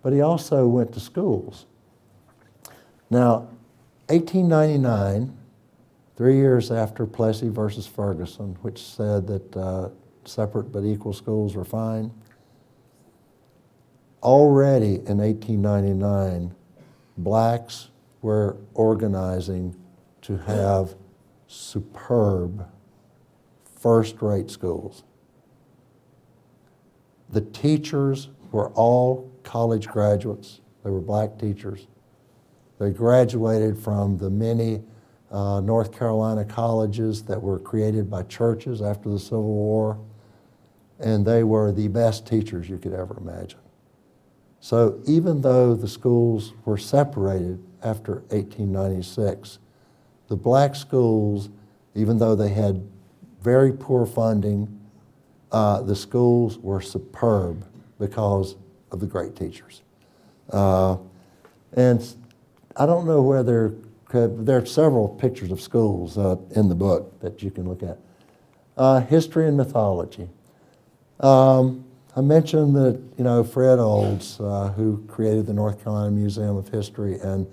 But he also went to schools. Now, 1899, 3 years after Plessy versus Ferguson, which said that separate but equal schools were fine, already in 1899, blacks were organizing to have superb, first-rate schools. The teachers were all college graduates. They were black teachers. They graduated from the many North Carolina colleges that were created by churches after the Civil War, and they were the best teachers you could ever imagine. So even though the schools were separated after 1896, the black schools, even though they had very poor funding, the schools were superb because of the great teachers. And I don't know whether, there are several pictures of schools in the book that you can look at. History and mythology. I mentioned that, Fred Olds, who created the North Carolina Museum of History, and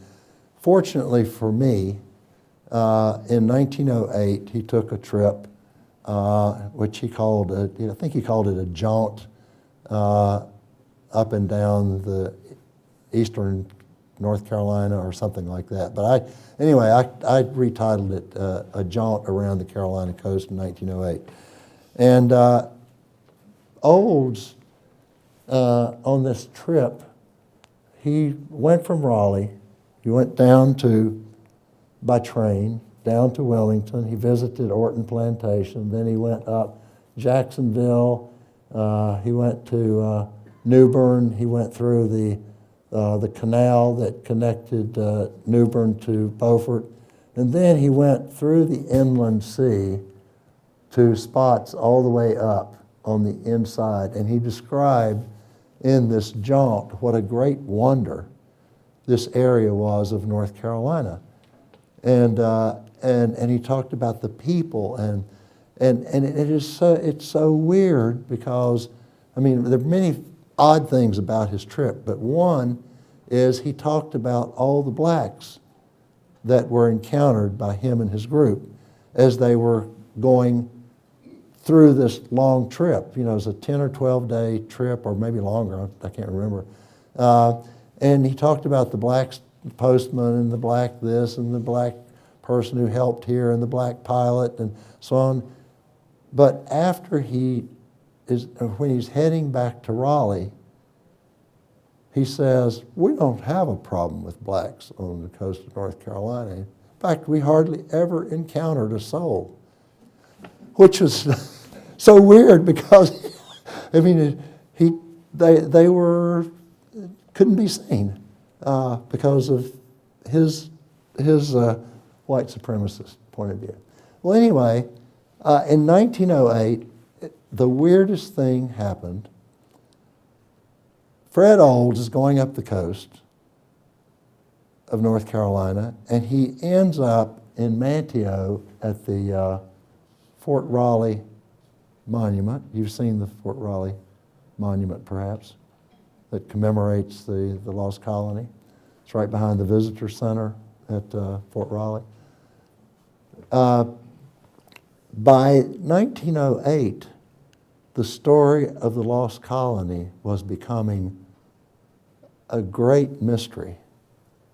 fortunately for me, in 1908, he took a trip, which he called, I think he called it a jaunt up and down the eastern North Carolina or something like that. But I retitled it A Jaunt Around the Carolina Coast in 1908. And Olds, on this trip, he went from Raleigh, he went by train, down to Wellington. He visited Orton Plantation. Then he went up Jacksonville. He went to New Bern. He went through the canal that connected New Bern to Beaufort. And then he went through the inland sea to spots all the way up on the inside. And he described in this jaunt what a great wonder this area was of North Carolina. And he talked about the people, and it's so weird because, I mean, there are many odd things about his trip, but one is he talked about all the blacks that were encountered by him and his group as they were going through this long trip. You know, it was a 10 or 12 day trip, or maybe longer, I can't remember. And he talked about the black postman and the black this and the black person who helped here and the black pilot and so on. But after when he's heading back to Raleigh, he says, we don't have a problem with blacks on the coast of North Carolina. In fact, we hardly ever encountered a soul, which was so weird because, I mean, they couldn't be seen because of his white supremacist point of view. Well, anyway, in 1908, the weirdest thing happened. Fred Olds is going up the coast of North Carolina, and he ends up in Manteo at the Fort Raleigh Monument. You've seen the Fort Raleigh Monument, perhaps, that commemorates the lost colony. It's right behind the Visitor Center at Fort Raleigh. By 1908, the story of the lost colony was becoming a great mystery.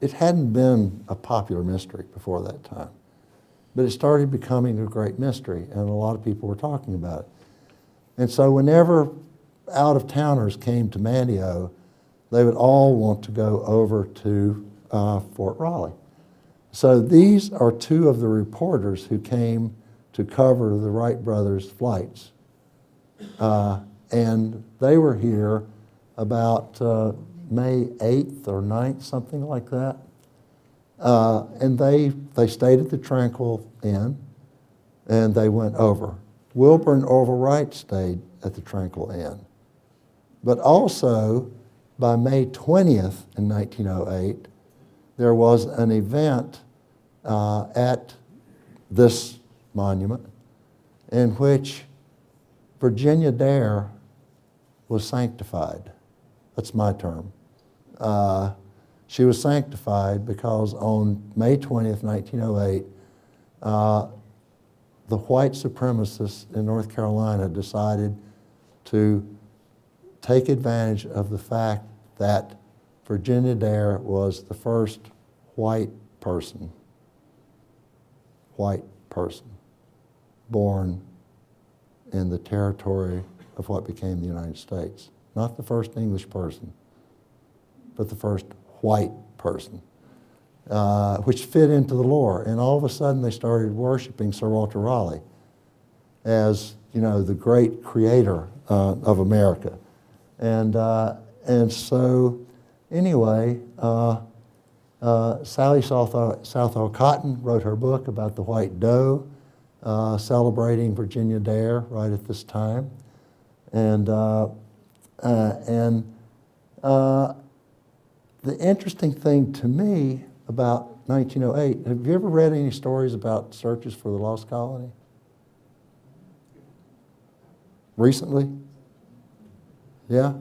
It hadn't been a popular mystery before that time, but it started becoming a great mystery, and a lot of people were talking about it. And so whenever out-of-towners came to Manteo, they would all want to go over to Fort Raleigh. So these are two of the reporters who came to cover the Wright brothers' flights. And they were here about May 8th or 9th, something like that. And they stayed at the Tranquil Inn, and they went over. Wilbur and Orville Wright stayed at the Tranquil Inn. But also, by May 20th in 1908, there was an event at this monument in which Virginia Dare was sanctified. That's my term. She was sanctified because on May 20th, 1908, the white supremacists in North Carolina decided to take advantage of the fact that Virginia Dare was the first white person born in the territory of what became the United States. Not the first English person, but the first white person, which fit into the lore. And all of a sudden they started worshiping Sir Walter Raleigh as, you know, the great creator of America. And so anyway, Sally Southall Cotton wrote her book about the white doe, celebrating Virginia Dare right at this time. And the interesting thing to me about 1908, have you ever read any stories about searches for the lost colony? Recently? Yeah?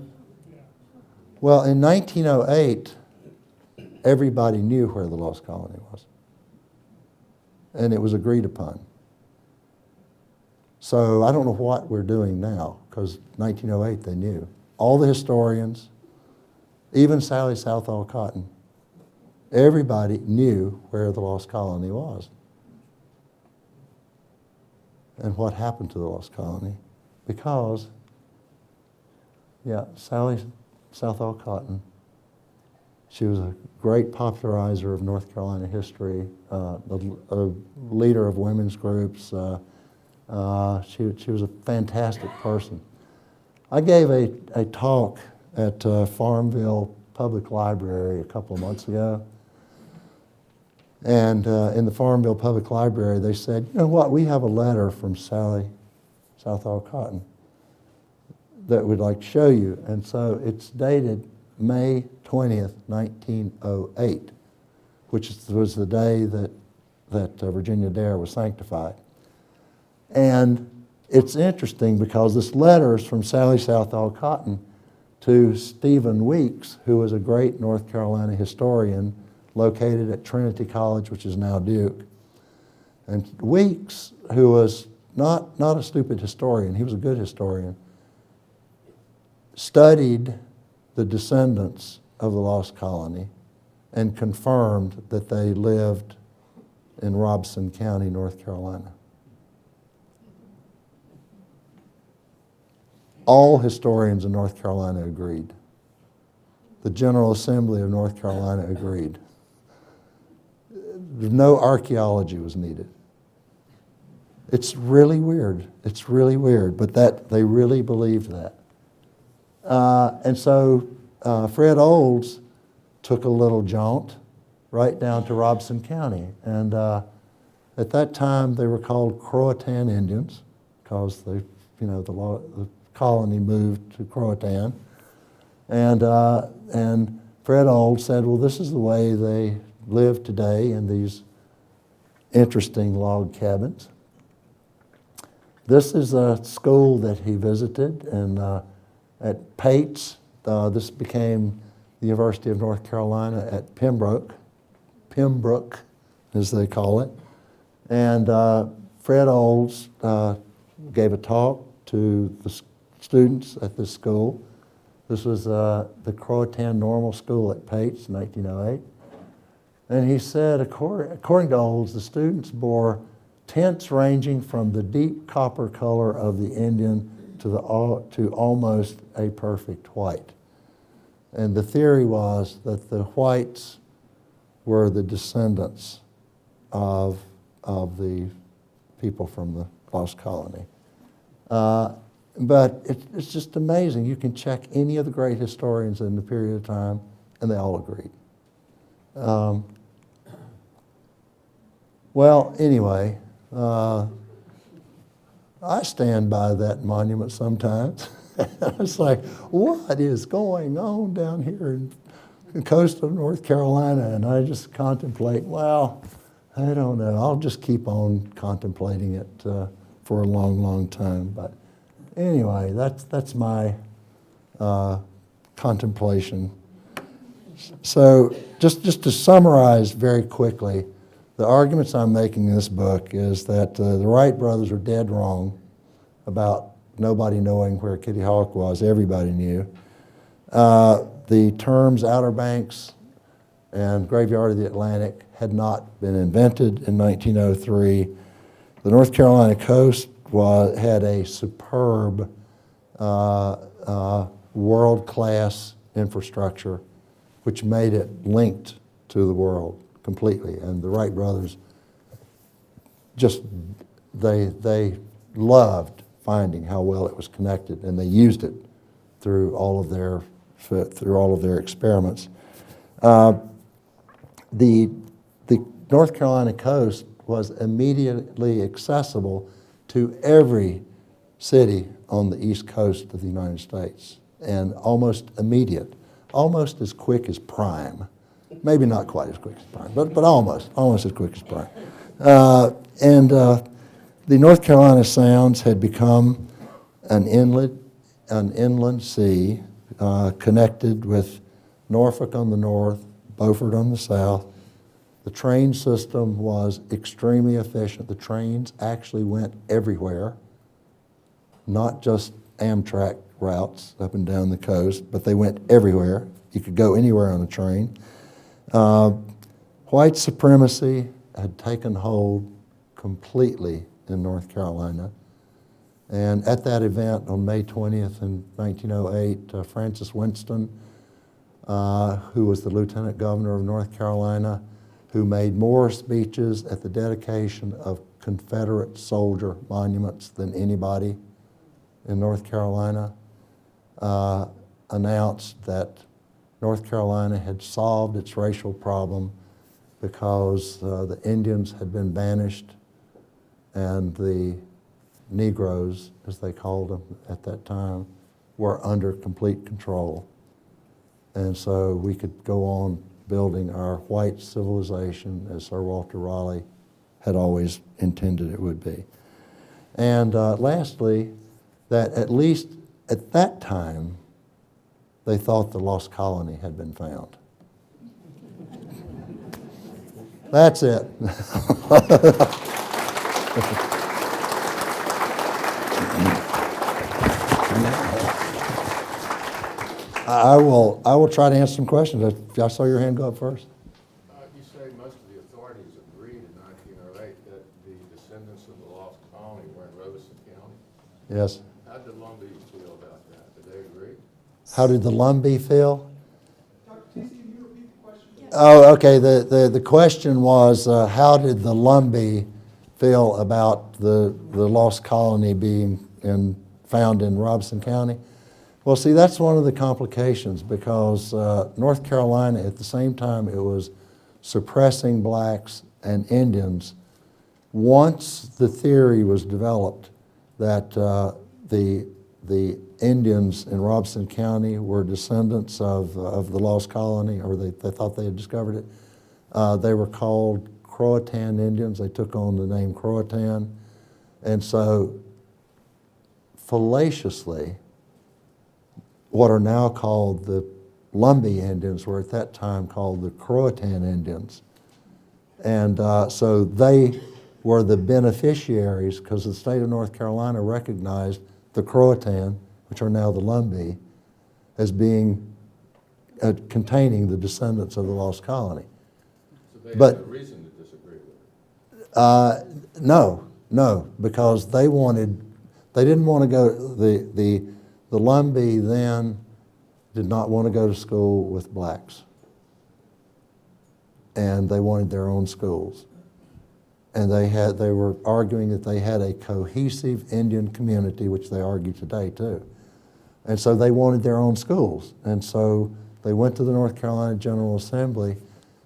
Well, in 1908, everybody knew where the lost colony was. And it was agreed upon. So I don't know what we're doing now, because 1908 they knew. All the historians, even Sally Southall Cotton, everybody knew where the lost colony was. And what happened to the lost colony? Because, Sally Southall Cotton, she was a great popularizer of North Carolina history, a leader of women's groups. She was a fantastic person. I gave a talk at Farmville Public Library a couple of months ago. And in the Farmville Public Library, they said, you know what, we have a letter from Sally Southall Cotton that we'd like to show you. And so it's dated May 20th, 1908, which was the day that Virginia Dare was sanctified. And it's interesting because this letter is from Sally Southall Cotton to Stephen Weeks, who was a great North Carolina historian located at Trinity College, which is now Duke. And Weeks, who was not a stupid historian, he was a good historian, studied the descendants of the lost colony and confirmed that they lived in Robeson County, North Carolina. All historians in North Carolina agreed. The General Assembly of North Carolina agreed. No archaeology was needed. It's really weird. It's really weird, but that they really believed that. And so Fred Olds took a little jaunt right down to Robeson County. And at that time, they were called Croatan Indians because the colony moved to Croatan. And Fred Olds said, well, this is the way they live today in these interesting log cabins. This is a school that he visited at Pates. This became the University of North Carolina at Pembroke, as they call it. And Fred Olds gave a talk to the students at this school. This was the Croatan Normal School at Pates in 1908. And he said, according to Olds, the students bore tints ranging from the deep copper color of the Indian to almost a perfect white. And the theory was that the whites were the descendants of the people from the lost colony. But it's just amazing. You can check any of the great historians in the period of time, and they all agreed. Well, anyway, I stand by that monument sometimes. It's like, what is going on down here in the coast of North Carolina? And I just contemplate, well, I don't know. I'll just keep on contemplating it for a long, long time. But anyway, that's my contemplation. So just to summarize very quickly, the arguments I'm making in this book is that the Wright brothers are dead wrong about nobody knowing where Kitty Hawk was. Everybody knew. The terms Outer Banks and Graveyard of the Atlantic had not been invented in 1903. The North Carolina coast had a superb world-class infrastructure which made it linked to the world completely. And the Wright brothers just, they loved finding how well it was connected, and they used it through all of their experiments. The North Carolina coast was immediately accessible to every city on the east coast of the United States, and almost immediate, almost as quick as Prime. Maybe not quite as quick as Prime, but almost as quick as Prime. The North Carolina Sounds had become an inland sea connected with Norfolk on the north, Beaufort on the south. The train system was extremely efficient. The trains actually went everywhere, not just Amtrak routes up and down the coast, but they went everywhere. You could go anywhere on a train. White supremacy had taken hold completely in North Carolina. And at that event on May 20th in 1908, Francis Winston, who was the Lieutenant Governor of North Carolina, who made more speeches at the dedication of Confederate soldier monuments than anybody in North Carolina, announced that North Carolina had solved its racial problem because the Indians had been banished and the Negroes, as they called them at that time, were under complete control. And so we could go on building our white civilization as Sir Walter Raleigh had always intended it would be. And lastly, that at least at that time, they thought the lost colony had been found. That's it. I will try to answer some questions. I saw your hand go up first. You say most of the authorities agreed in 1908 that the descendants of the lost colony were in Robeson County. Yes. How did Lumbee feel about that? Did they agree? How did the Lumbee feel? Dr. Casey, can you repeat the question? Oh, okay. The question was, how did the Lumbee feel about the lost colony being found in Robeson County? Well, see, that's one of the complications because North Carolina, at the same time it was suppressing blacks and Indians, once the theory was developed that the Indians in Robeson County were descendants of the lost colony, or they thought they had discovered it, they were called Croatan Indians. They took on the name Croatan. And so, fallaciously, what are now called the Lumbee Indians were at that time called the Croatan Indians. And so they were the beneficiaries because the state of North Carolina recognized the Croatan, which are now the Lumbee, as being containing the descendants of the lost colony. So they But had a reason to disagree with it? No, because they didn't want to go, the Lumbee then did not want to go to school with blacks. And they wanted their own schools. And they were arguing that they had a cohesive Indian community, which they argue today too. And so they wanted their own schools. And so they went to the North Carolina General Assembly,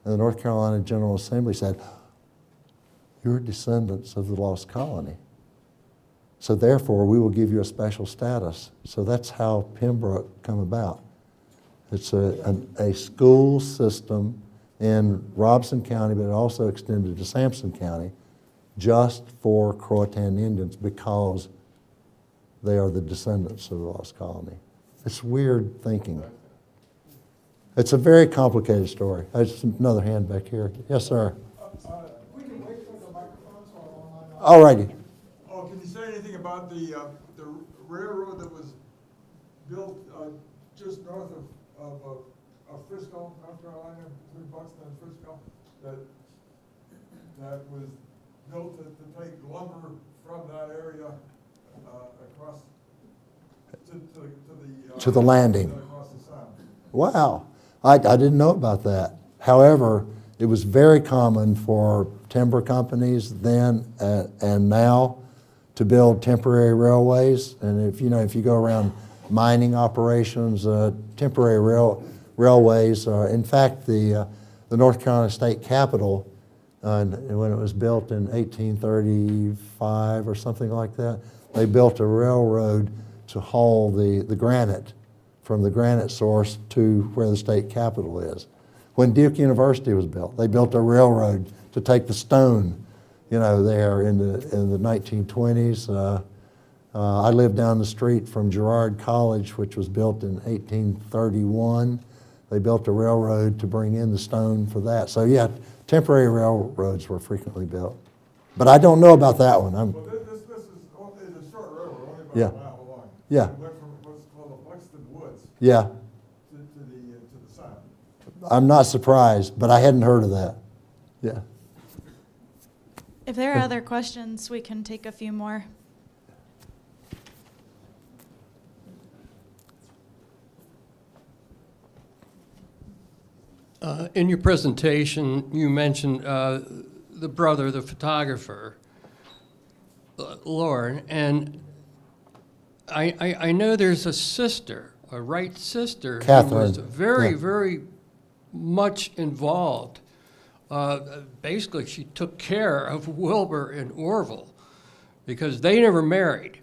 and the North Carolina General Assembly said, "You're descendants of the lost colony. So therefore, we will give you a special status." So that's how Pembroke come about. It's a school system in Robeson County, but it also extended to Sampson County, just for Croatan Indians because they are the descendants of the lost colony. It's weird thinking. It's a very complicated story. There's another hand back here. Yes, sir. We can wait for the microphones or online. All righty. Oh, can you say anything about the railroad that was built just north of Frisco, North Carolina, between Buxton and Frisco, that was built to take lumber from that area across To the landing. across the Sound? Wow, I didn't know about that. However, it was very common for timber companies then and now to build temporary railways. And if you go around mining operations, temporary railways. In fact, the North Carolina State Capitol, when it was built in 1835 or something like that, they built a railroad to haul the granite from the granite source to where the state capitol is. When Duke University was built, they built a railroad to take the stone, there in the 1920s. I lived down the street from Girard College, which was built in 1831. They built a railroad to bring in the stone for that. So yeah, temporary railroads were frequently built. But I don't know about that one. Well, this is a short railroad, only about Yeah. a mile long. Yeah. It went from what's called the Buxton Woods Yeah, to the Sound. I'm not surprised, but I hadn't heard of that. Yeah. If there are other questions, we can take a few more. In your presentation, you mentioned the brother, the photographer, Lauren, and I know there's a sister, a Wright sister, who was Catherine, very, yeah. very much involved basically she took care of Wilbur and Orville because they never married.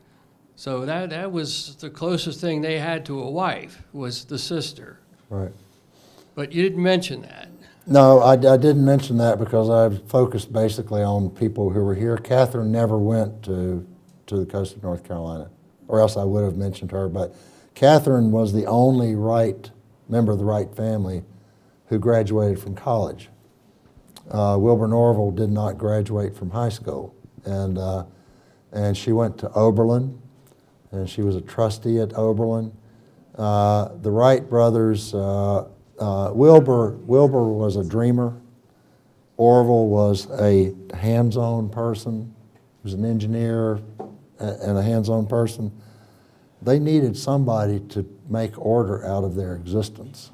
So that was the closest thing they had to a wife, was the sister. Right. But you didn't mention that. No, I didn't mention that because I focused basically on people who were here. Catherine never went to the coast of North Carolina, or else I would have mentioned her. But Catherine was the only Wright member of the Wright family who graduated from college. Wilbur and Orville did not graduate from high school, and she went to Oberlin, and she was a trustee at Oberlin. The Wright brothers, Wilbur was a dreamer. Orville was a hands-on person. He was an engineer and a hands-on person. They needed somebody to make order out of their existence,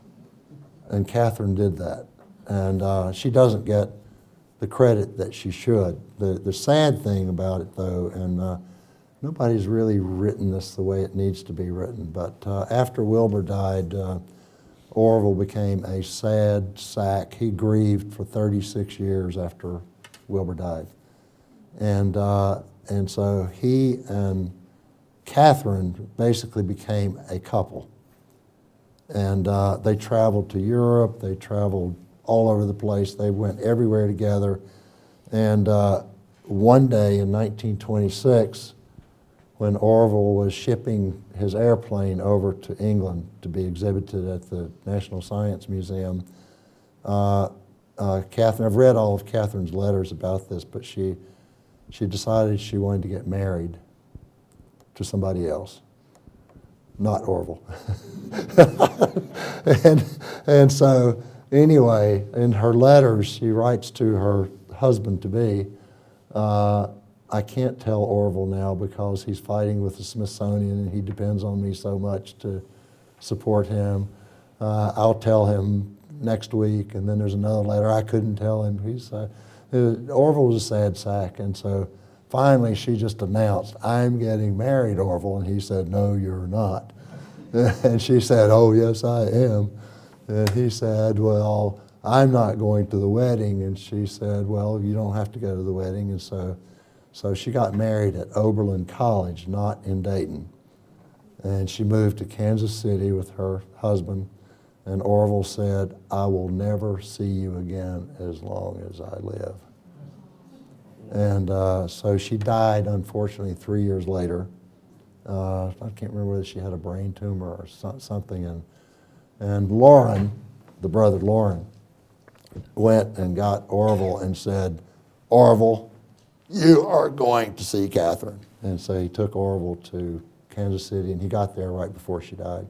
and Catherine did that. And she doesn't get the credit that she should. The sad thing about it, though, and nobody's really written this the way it needs to be written, but after Wilbur died, Orville became a sad sack. He grieved for 36 years after Wilbur died. And so he and Catherine basically became a couple. And they traveled to Europe, they traveled all over the place, they went everywhere together. And one day in 1926, when Orville was shipping his airplane over to England to be exhibited at the National Science Museum, Catherine, I've read all of Catherine's letters about this, but she decided she wanted to get married to somebody else, not Orville. and so anyway, in her letters, she writes to her husband-to-be, I can't tell Orville now because he's fighting with the Smithsonian and he depends on me so much to support him. I'll tell him next week. And then there's another letter, I couldn't tell him. Orville was a sad sack. And so finally she just announced, I'm getting married, Orville. And he said, no, you're not. And she said, oh, yes, I am. And he said, well, I'm not going to the wedding. And she said, well, you don't have to go to the wedding. And so she got married at Oberlin College, not in Dayton. And she moved to Kansas City with her husband. And Orville said, I will never see you again as long as I live. And so she died, unfortunately, 3 years later. I can't remember whether she had a brain tumor or something. And Lauren, the brother Lauren, went and got Orville and said, Orville, you are going to see Catherine. And so he took Orville to Kansas City, and he got there right before she died.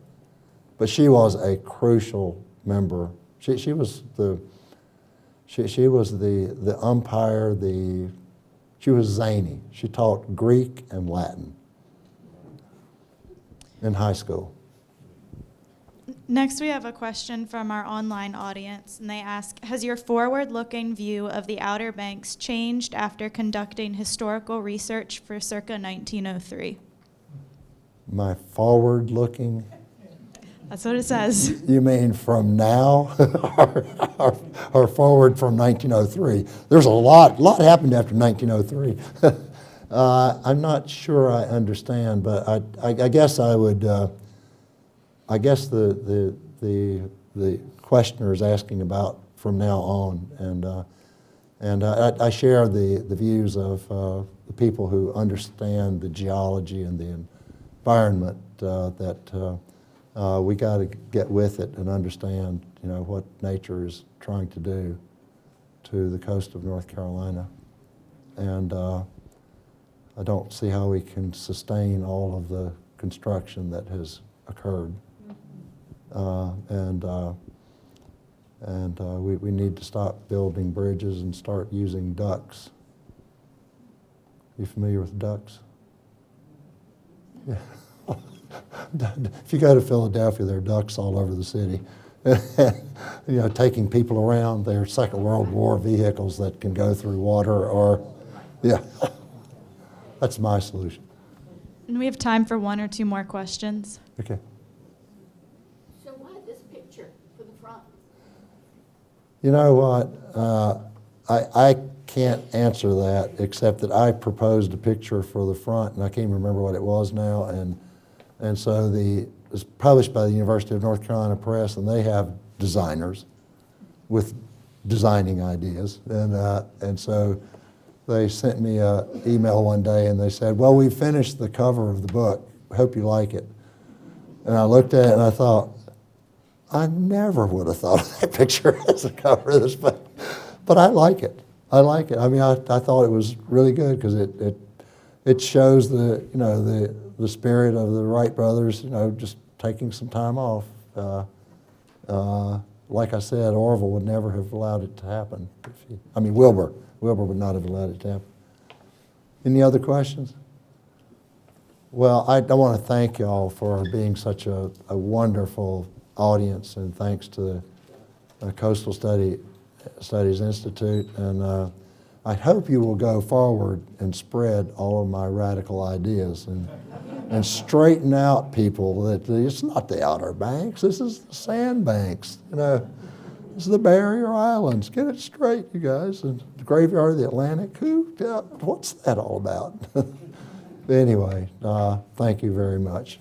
But she was a crucial member. She was the umpire. She was zany. She taught Greek and Latin in high school. Next, we have a question from our online audience, and they ask, has your forward-looking view of the Outer Banks changed after conducting historical research for circa 1903? My forward-looking? That's what it says. You mean from now or forward from 1903? There's a lot happened after 1903. I'm not sure I understand, but I guess I would. I guess the questioner is asking about from now on, and I share the views of the people who understand the geology and the environment that we got to get with it and understand, what nature is trying to do to the coast of North Carolina, and I don't see how we can sustain all of the construction that has occurred. We need to stop building bridges and start using ducks. You familiar with ducks? Yeah. If you go to Philadelphia, there are ducks all over the city. Taking people around. They're Second World War vehicles that can go through water yeah. That's my solution. And we have time for one or two more questions. Okay. So why this picture for the front? You know what? I can't answer that except that I proposed a picture for the front, and I can't even remember what it was now. And so it was published by the University of North Carolina Press, and they have designers with designing ideas. And so they sent me an email one day, and they said, well, we finished the cover of the book. Hope you like it. And I looked at it, and I thought, I never would have thought of that picture as a cover of this book. But I like it. I like it. I mean, I thought it was really good because it shows the spirit of the Wright brothers, just taking some time off. Like I said, Orville would never have allowed it to happen. Wilbur would not have allowed it to happen. Any other questions? Well, I want to thank y'all for being such a wonderful audience, and thanks to the Coastal Studies Institute. And I hope you will go forward and spread all of my radical ideas and straighten out people that it's not the Outer Banks, this is the Sandbanks. This is the Barrier Islands. Get it straight, you guys. And the graveyard of the Atlantic, what's that all about? Anyway, thank you very much.